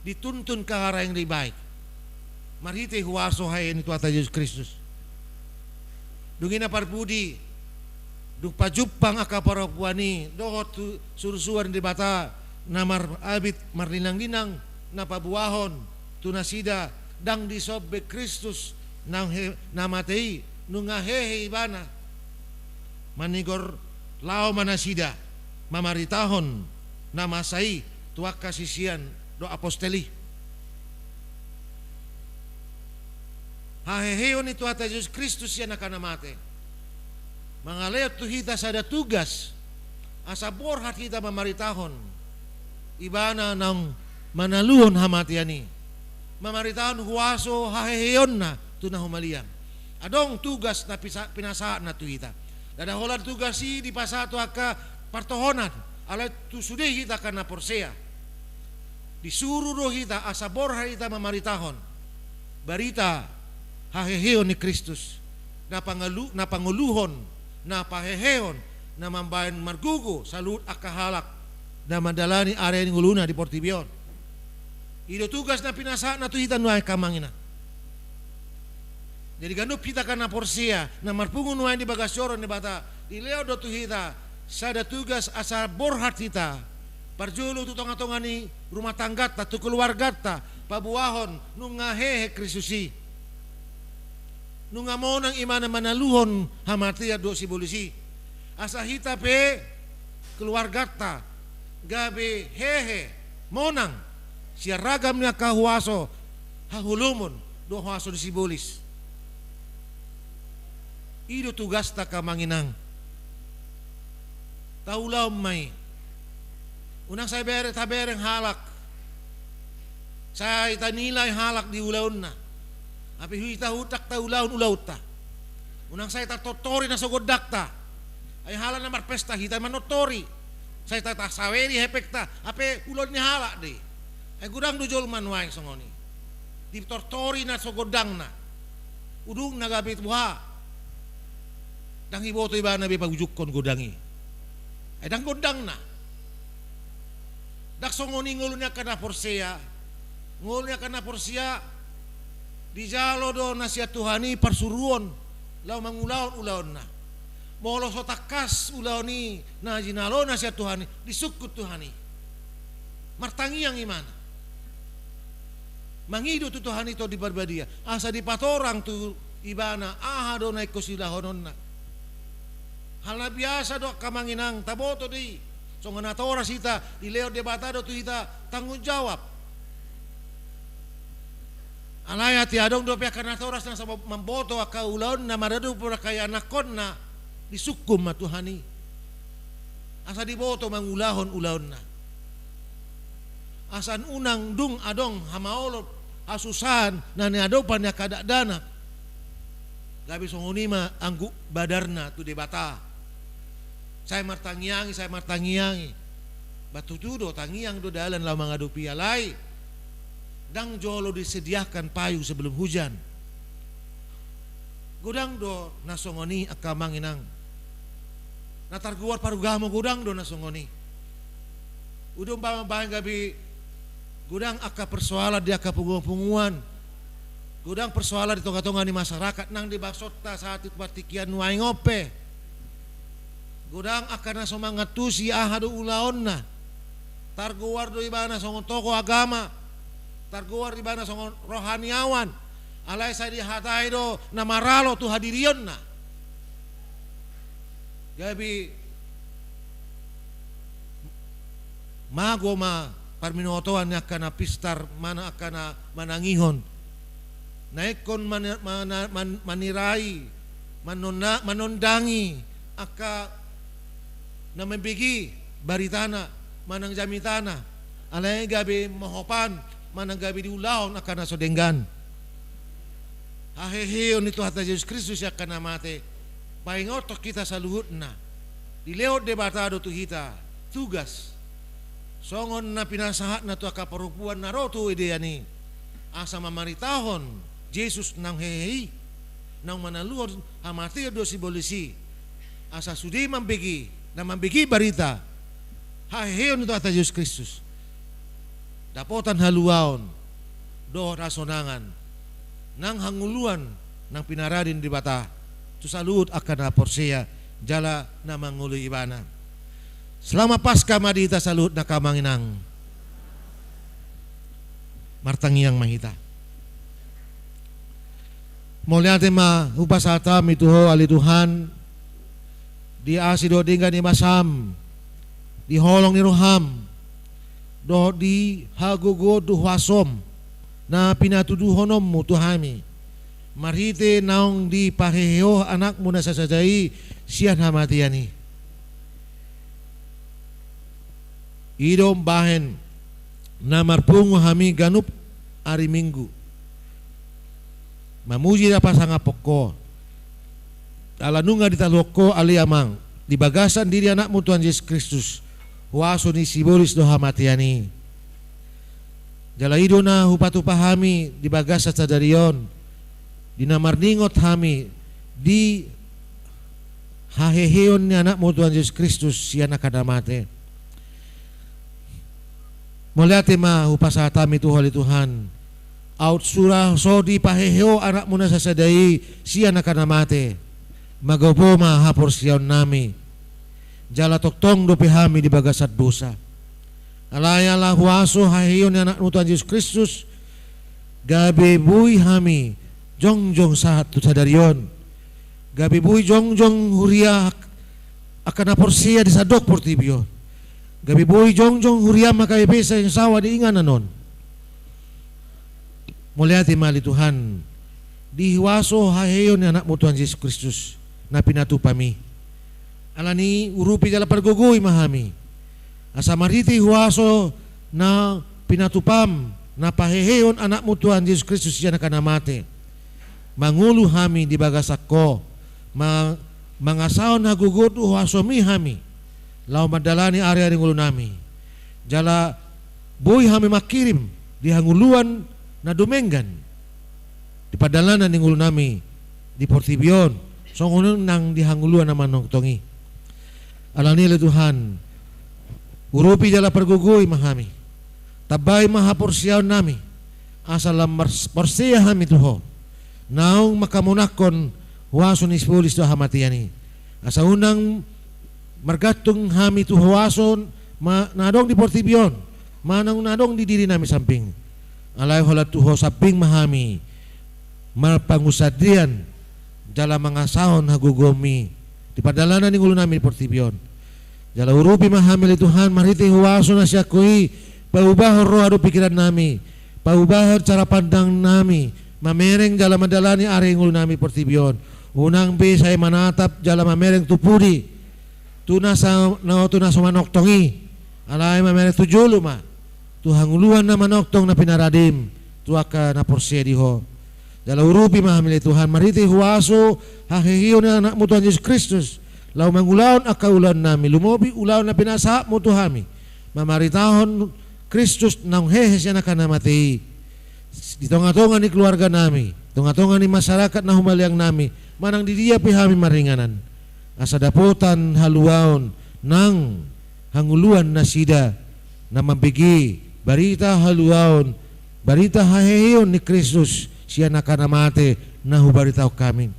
dituntun ke arah yang lebih baik marite huaso hayen itu Tata Yesus Kristus dungina parbudi duk pajupang akapara puani dohot surusuan di bata namar abit marlinang-linang napabuahon tunasida dang disobbe Kristus nang namatei nungahehe ibana manigor lao manasida mamaritahon namasai tuak kasisian do aposteli haheheon itu Tata Yesus Kristus yang akan mate mangalayat tu hita sada tugas asa borhat kita mamaritahon ibana nang manaluhon hamatiani mamaritahon huaso haheheon na tunahumaliang adong tugas na pinasaan na tu hita dadaholan tugas si di pasato aka partohonan ala tu sudah kita kana porsea disuruh roh kita asa borhat kita mamaritahon barita haheheon ni Kristus na panguluhon na paheheon na mambayan margugo salut akahalak na madalani area ni nguluna di Portibion ido tugas na pinasa na tuhitan nuay kamangina jadi ganup kita kana porsia na marpungun nuay di bagasyoron ni bata di leo do tuhita sada tugas asa borhat kita parjulu tu tonga-tonga ni rumah tanggata tu keluargata pabuahon nungahehe Kristusi nunga monang imana manaluhon hamatia do si bolisi asa hita pe keluargata gabe hehe monang siya ragam niya kahuaso hahulumon do huaso di sibolis ido tugas ta kamanginang taulaw may unang say tabereng halak say tanilay halak di ulaon na Api huita hutak ta ulaun ta. Unang saya ta totori na sogodak ta. Ay hala na marpesta hita manotori. Saya ta saweri hepekta. Ape ulon ni hala de. Ay gudang dujol manwaing songoni. Di tortori na sogodang na. Udung nagabit buha. Dang iboto iba na pagujukon godangi. Ay dang godang na. Dak songoni ngulunya kana porsia. Ngulunya kana porsia. Di jalo do nasihat Tuhani parsuruon lau mangulaon-ulaon na. Molo sotakas ulaoni na jinalo nasihat Tuhani disukut Tuhani. Martangi yang imana. Mangido tu Tuhani to di barbadia. Asa di patorang tu ibana aha do naik kosilahonon na. Hal na biasa do kamanginang taboto di. So nganatora sita di leo debatado tu hita tanggung jawab. Alaya ti adong do pia kana toras na sabab mamboto aka ulaon na maradu pura kaya anakon na disukum matuhani. Asa diboto mangulahon ulaon na. Asan unang dung adong hamaolot asusan na ni adong pa niya kadadana. Gabi songoni ma anggu badarna tu debata. Saya martangiangi. Batu do tangiang do dalan lau mangadu pialai. Dang jolo disediakan payu sebelum hujan. Gudang do nasongoni akamanginang. Natar guar parugamo gudang do nasongoni. Udung pamabahan gabi gudang aka persoalan di aka punguan. Gudang persoalan di tonga-tonga di masyarakat nang di baksota saat itu patikian nuai ngope. Gudang akan nasomangatusi ahadu ulaonna. Tar guar do ibana songon toko agama. Targuar di bana songon rohaniawan alai saya dihatai do na maralo tu hadirion na gabi mago ma parminotoan akana pistar mana akana manangihon naikon manirai manondangi aka na membigi baritana manang jamitana alai gabi mohopan manang gabi diulaon akan nasodenggan. Haheheon itu hata Yesus Kristus yang akan mate. Paingotok kita saluhutna. Di leot debatado tu kita tugas. Songon na pinasahat na tu akaparupuan na roto ideani. Asa mamaritahon Yesus nang hehehi nang manaluhon amati do sibolisi. Asa sudi mambigi na mambigi barita. Haheheon itu hata Yesus Kristus. Dapotan haluaon do rasonangan nang hanguluan nang pinaradin di bata tu salut akan porsia jala na mangulu ibana selama pasca madita salut na kamanginang martangiang mahita moliate ma upasata mituho ali Tuhan di asido dingga ni masam di holong ni roham do di hagogo du wasom na pinatuduhonom mo tuhami marite naong di paheheo anak mo na sasajai siyan hamatiani idom bahen na marpungo hami ganup ari minggu mamuji na pasangapok ko alanunga di taloko ali amang di bagasan diri anak mo Tuhan Yesus Kristus waso ni sibolis do hamatiani jalaido na hupatu pahami di bagasa sadarion di namarningot hami di haheheon ni anak mo Tuhan Yesus Kristus siya nakadamate moliate ma hupasatami tuhali Tuhan out surah so di paheheo anak mo na sasadai siya nakadamate magapo ma haporsiyon nami jala toktong do pihami di bagasat dosa. Alaya la huaso hahiyon anak nu Tuhan Yesus Kristus gabi bui hami jongjong saat tu sadarion. Gabi bui jongjong huria akan porsia di sadok portibio. Gabi bui jongjong huria makai pesa yang sawa di ingan anon. Muliati mali Tuhan di huaso hahiyon anak mu Tuhan Yesus Kristus na pinatu pami. Alani urupi jala pargogoy mahami asa mariti huaso na pinatupam na paheheon anak mo Tuhan Yesus Kristus siya nakanamate mangulu hami di bagasako mangasaon hagugut uhasomi hami lau madalani area ngulu nami jala boy hami makirim di hanguluan na Dumengan di padalanan ngulu nami di Portibion songonun nang di hanguluan na manongtongi alanila Tuhan urupi jala pergugoy mahami tabay mahaporsyaon nami asalam porsiya hami tuho naong makamunakon huwason ispulis to hamatiyani asa unang margatong hami tu huwason nadong di Portibion manang nadong di diri nami samping alay holat tuho samping mahami malpangusadian jala mga sahon hagugomi di padalanan ng ulo namin di Portibion jala urupi mahami li Tuhan mariti huwason na siya kui paubahor roh ado pikiran nami paubahor cara pandang nami mamereng jala madalani ari ng ulo nami Portibion unang bisay manatap jala mamereng tupudi tuna sa manoktongi alay mamereng tujulo ma tuhanguluan na manoktong na pinaradim tuaka na porsiya diho jala urupi mahamili Tuhan mariti huwaso hahihiyo na anak mo Tuhan Yesus Kristus lau mangulaon akaulan nami lumobi ulaon na pinasa mo Tuhami mamaritahon Kristus nang hehes yan nakanamati di tonga-tonga ni keluarga nami tonga-tonga ni masyarakat na humaliang nami manang di dia pihami maringanan asa daputan haluaon nang hanguluan na sida na mabigi barita haluaon barita haheyon ni Kristus siya nakanamate na hubaritaw kami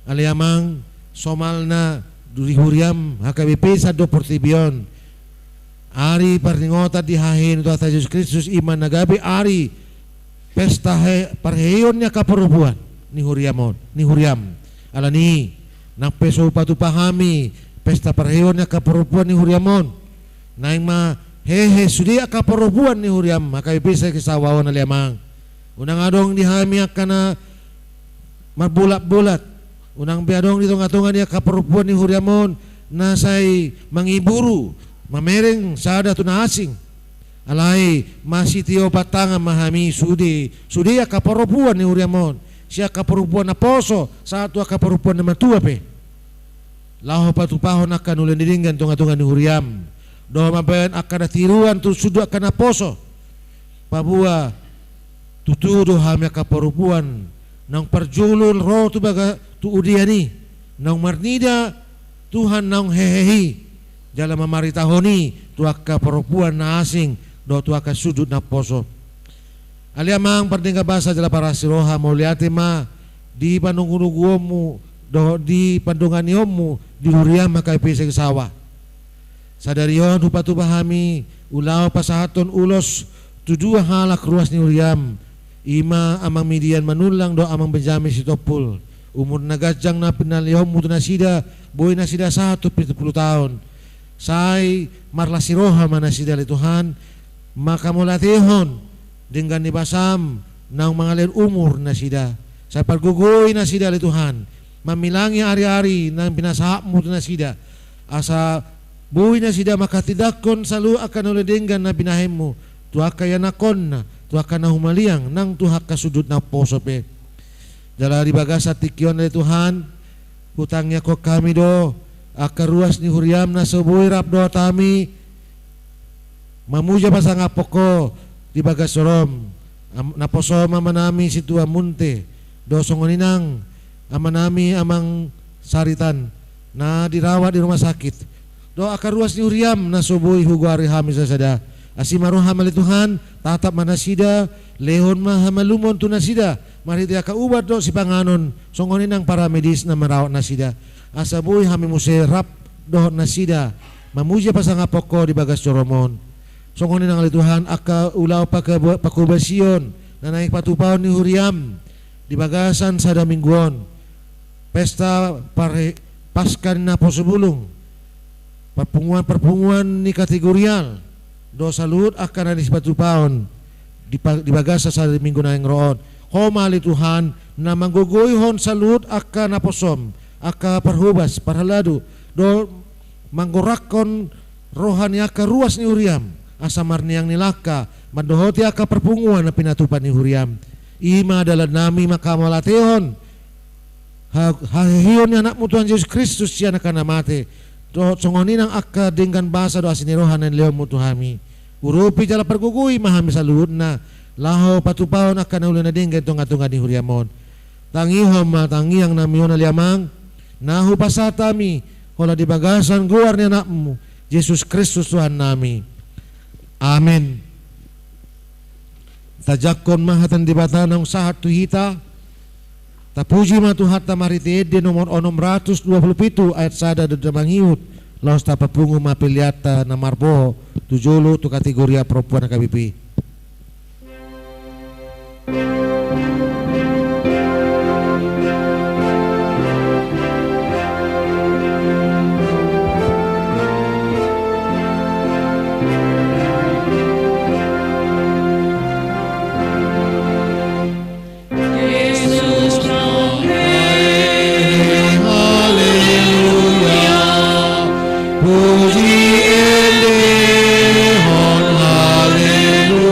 alayamang somal na durihuriam hakabipi sa do Portibion ari parningota di hahin ito ata Yesus Kristus iman nagabi ari pesta parheyon niya kaparubuan ni Huriam alani nang peso patupahami pesta parheyon niya kaparubuan ni Huriamon naing ma hehe sudia kaparubuan ni Huriam makabipisa kisawawan na liamang unang adong dihami akana mabulat-bulat unang biadong dito ngatungan niya kaparubuan ni Huriamon nasay mangiburu mamereng sada tunasing alay masitio patangan mahami sudi kaparubuan ni Huriamon siya kaparubuan na poso sa ato kaparubuan na matua pe laho patupahon akan ulan didinggan tunga-tunga ni Huriam do mabayan akan natiruan tu sudu akan na poso pabua tutudo hami kaparubuan nang parjulul roh tu baga tu udiani nang marnida Tuhan nang hehehi jala mamaritahoni tu kaparubuan na asing do tu sudut na poso aliamang parding basa jala para siroha mauliate ma di panungunuguomu do di pandunganiomu di Huriam makaipisig sawa sadarion hupatubahami ulaw pasahaton ulos tudua halak ruas ni Huriam ima amang midian manulang do amang Benjamin sitopul umur nagajang na pinalihom muto na sida boy na sida 170 tahun say marlasiroha man na sida li Tuhan makamulatihon dengan nibasam ng mga lir umur na sida sa paggugoy na sida li Tuhan mamilangi ari-ari ng pinasahap mo na sida asa buhay na sida makatidakon salu akan uledinggan na binahim mo tuha kaya nakon na tuha ka na humaliang nang tuha ka sudut na posope jala ribagasa tikyon na Tuhan hutangnya ko kami do akaruas ni Huriam na subuhi rap do tami mamuja pa sa ngapoko di bagasorom naposoma manami si tua munte do songoninang amanami amang saritan na dirawat di rumah sakit do akaruas ni Huriam na subuhi huguari hami sa sada asimaruh hamali Tuhan tatap manasida lehon mahamalumon tu nasida mariti akaubat do si panganon songoninang para medis na marawat nasida asabuhi hami muserap do nasida mamuja pa sa ngapoko di bagasoromon songonin ang Tuhan aka ulaw pakubasyon na naik patupahon ni Huriam di bagasan sa damingguon pesta paskan na posubulong perpunguan ni kategorial do salut akan anis patupahon di bagasa sa daminggo na yang roon homali Tuhan na manggugoyhon salut akan naposom aka perhubas parhalado do manggorakon rohani aka ruas ni Huriam asamar niyang nilaka madohoti aka perpunguan na pinatupan ni Huriam ima adalah nami makamulatihon Hahiyon ni anakmu Tuhan Yesus Kristus siya nakana mate. Dohot songoninang akka dengan bahasa doa sinirohan dan leon mu Tuhami. Urupi jala pergugui mahami saluhut na. Laho patupahon akka na ulan na dinggan tunga-tunga di huriamon. Tangihom tangiang namiyon na liamang. Nahu pasatami. Hola di bagasan guar ni anakmu. Yesus Kristus Tuhan nami. Amin. Tajakon mahatan di batanang sahat tuhita. Tapuji matuhata maritiede nomor 627 ayat sada do mangiut. Laos tapapungu mapiliata na marbo tujulu tu kategoria perempuan na KBP. Puji ende hon haleluya.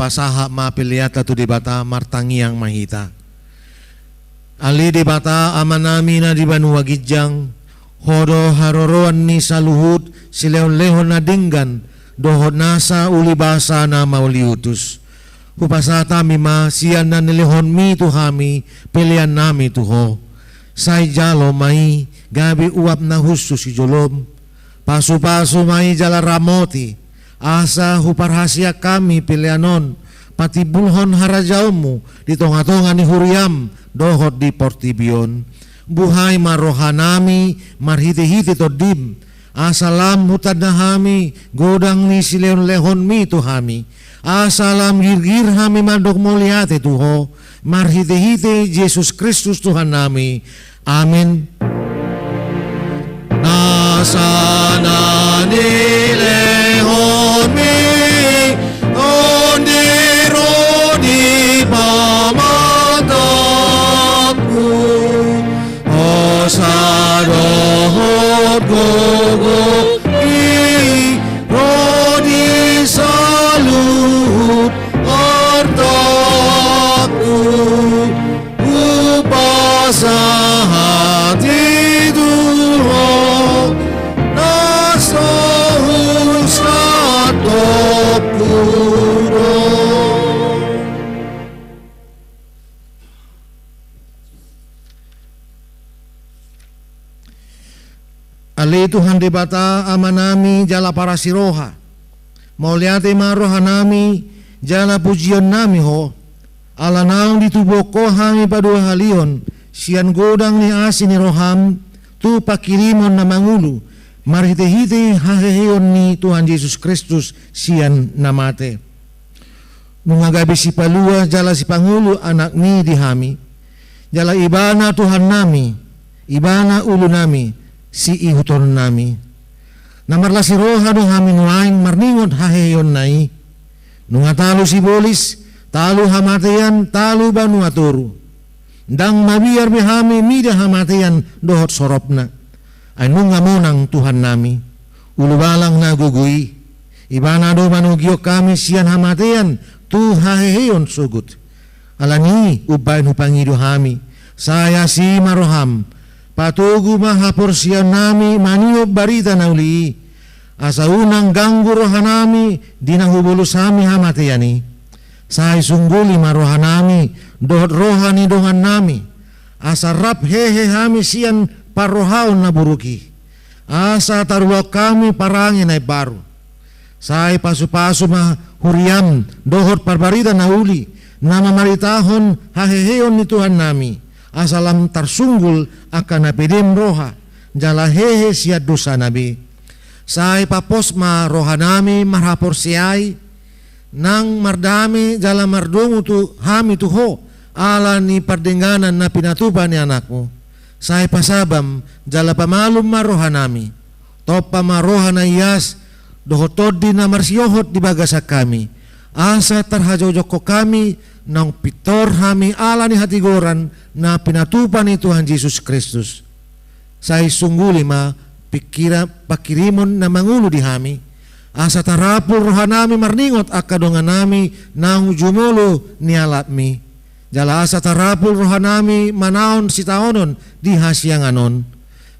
pasaha mapiliata tu dibata martangiang mahita. Ali dibata amanami na di Banua Gijang, hodo haroroan ni saluhut sileon-lehon na dinggan, dohod nasa ulibasa na mauliutus. Hupasata mima siyan na nilihon mi tuhami, pilihan nami tuho. Say jalo may gabi uap na husto si jolom. Pasu-pasu may jala ramoti, asa huparhasya kami pilihanon, pati bulhon harajaumu, di tonga-tonga ni huriam, dohod di portibion. Buhay marohanami, marhiti-hiti todim, asalam hutad na hami, godang ni sileon-lehon mi tuhami. Asalam girgir hami mandok muliate tuho, marhiti-hiti Yesus Kristus Tuhan nami. Amin. Nasana nilehon mi, ondiro di pamatatku, osadohod gogo i rodi salut artaku, upasahati duho nasohus atopuro. Ali Tuhan dibata amanami jala para siroha, mauliate marohanami jala pujian nami ho, ala naung dituboko hami padua halion, sian godang ni asin ni roham, tu pakirimon na mangulu, marhite-hite haheheon ni Tuhan Yesus Kristus sian namate. Nungagabi si palua jala si Pangulo anak ni dihami, jala ibana Tuhan nami, ibana ulu nami, si ihuton nami. Namarla si roha no hami nuaing marningon haheyon nai. Nunga talo si bolis, talo hamatayan, talo banuaturu. Dang mabiar bihami mida hamatayan dohot soropna. Ay nunga monang Tuhan nami. Ulubalang nagugui. Ibana do manugyo kami siyan hamatayan, tu haheyon sugut. Alani ubain hupangido hami. Saya si maroham. Patugu mahapor siyan nami maniop barita na uli. Asa unang ganggu rohanami dinahubulus hami hamatayani. Say sungguli marohanami dohot rohani dohan nami. Asa rap hehe hami siyan parohaon na buruki. Asa taruak kami parangin ay baru. Say pasu-pasu mahuriam dohot parbarita na uli. Na mamaritahon haheheon ni Tuhan nami. Asalam tarsunggul akan napidim roha jala hehe siya dosa nabi. Say papos ma roha nami marhapor siyay nang mardami jala mardungu tu hami tuho ala ni pardengganan na pinatupan ni anakmu. Say pasabam jala pamalum maroha nami topa maroha na iyas dohotod di na marsiyohot di bagasak kami. Asa tarhajojok ko kami nang pitor hami ala ni hatigoran na pinatupan ni Tuhan Yesus Kristus. Say sungguli ma pakirimon na mangulo di hami. Asa tarapul rohanami marningot akadongan nami nang jumulo ni alatmi. Jala asa tarapul rohanami manaon sitaonon di hasyanganon.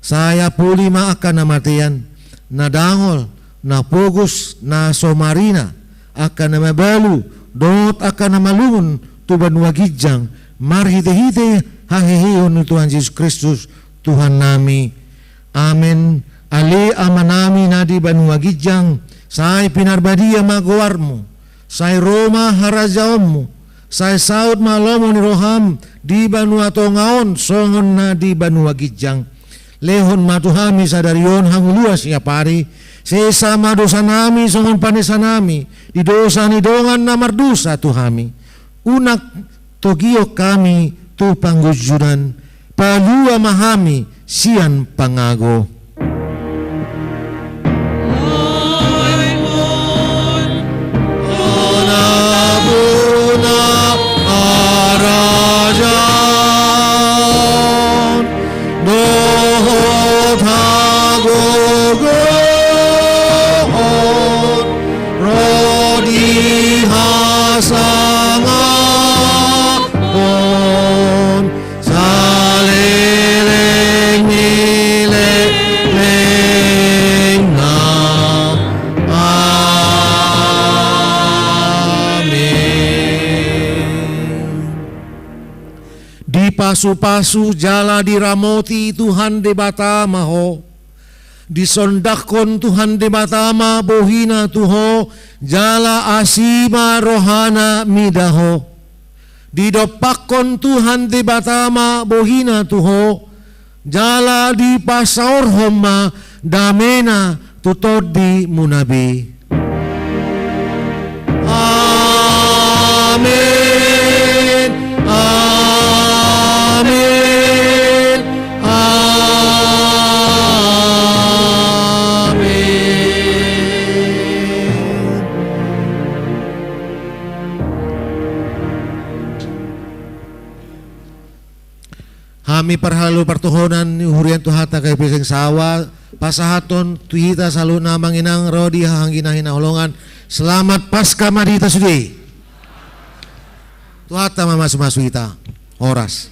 Saya puli ma akan namatian na dangol na pugus na somarina akan namabalu dot akan namalungon tu Banua Gijang marhite-hite haheheon ni Tuhan Yesus Kristus Tuhan nami. Amen. Ali amanami na di Banua Gijang say pinarbadia magowarmu, say Roma harajaonmu, say saud malomo ni roham di Banua Tongaon songon na di Banua Gijang. Lehon matuhami sadarion hanguluas ya pari. Sesama dosa nami songon panesa nami di dosa ni dongan na mardusa tuhami. Unak togio kami tu panggujudan palua mahami sian pangago. Rodi hasa pasu-pasu jala diramoti Tuhan de batama ho. Disondakon Tuhan de batama bohina tuho jala asima rohana midaho. Didopakon Tuhan de batama bohina tuho jala di pasaur homa damena tutod di munabi. Amin. Amin. Hami parhalu partuhonan hurian tuhata kay piseng sawa pasahaton tuhita salu namang inang rodi hahangina hinaholongan. Selamat Paskah Madita Sudi. Tuhata mamas-masu kita oras.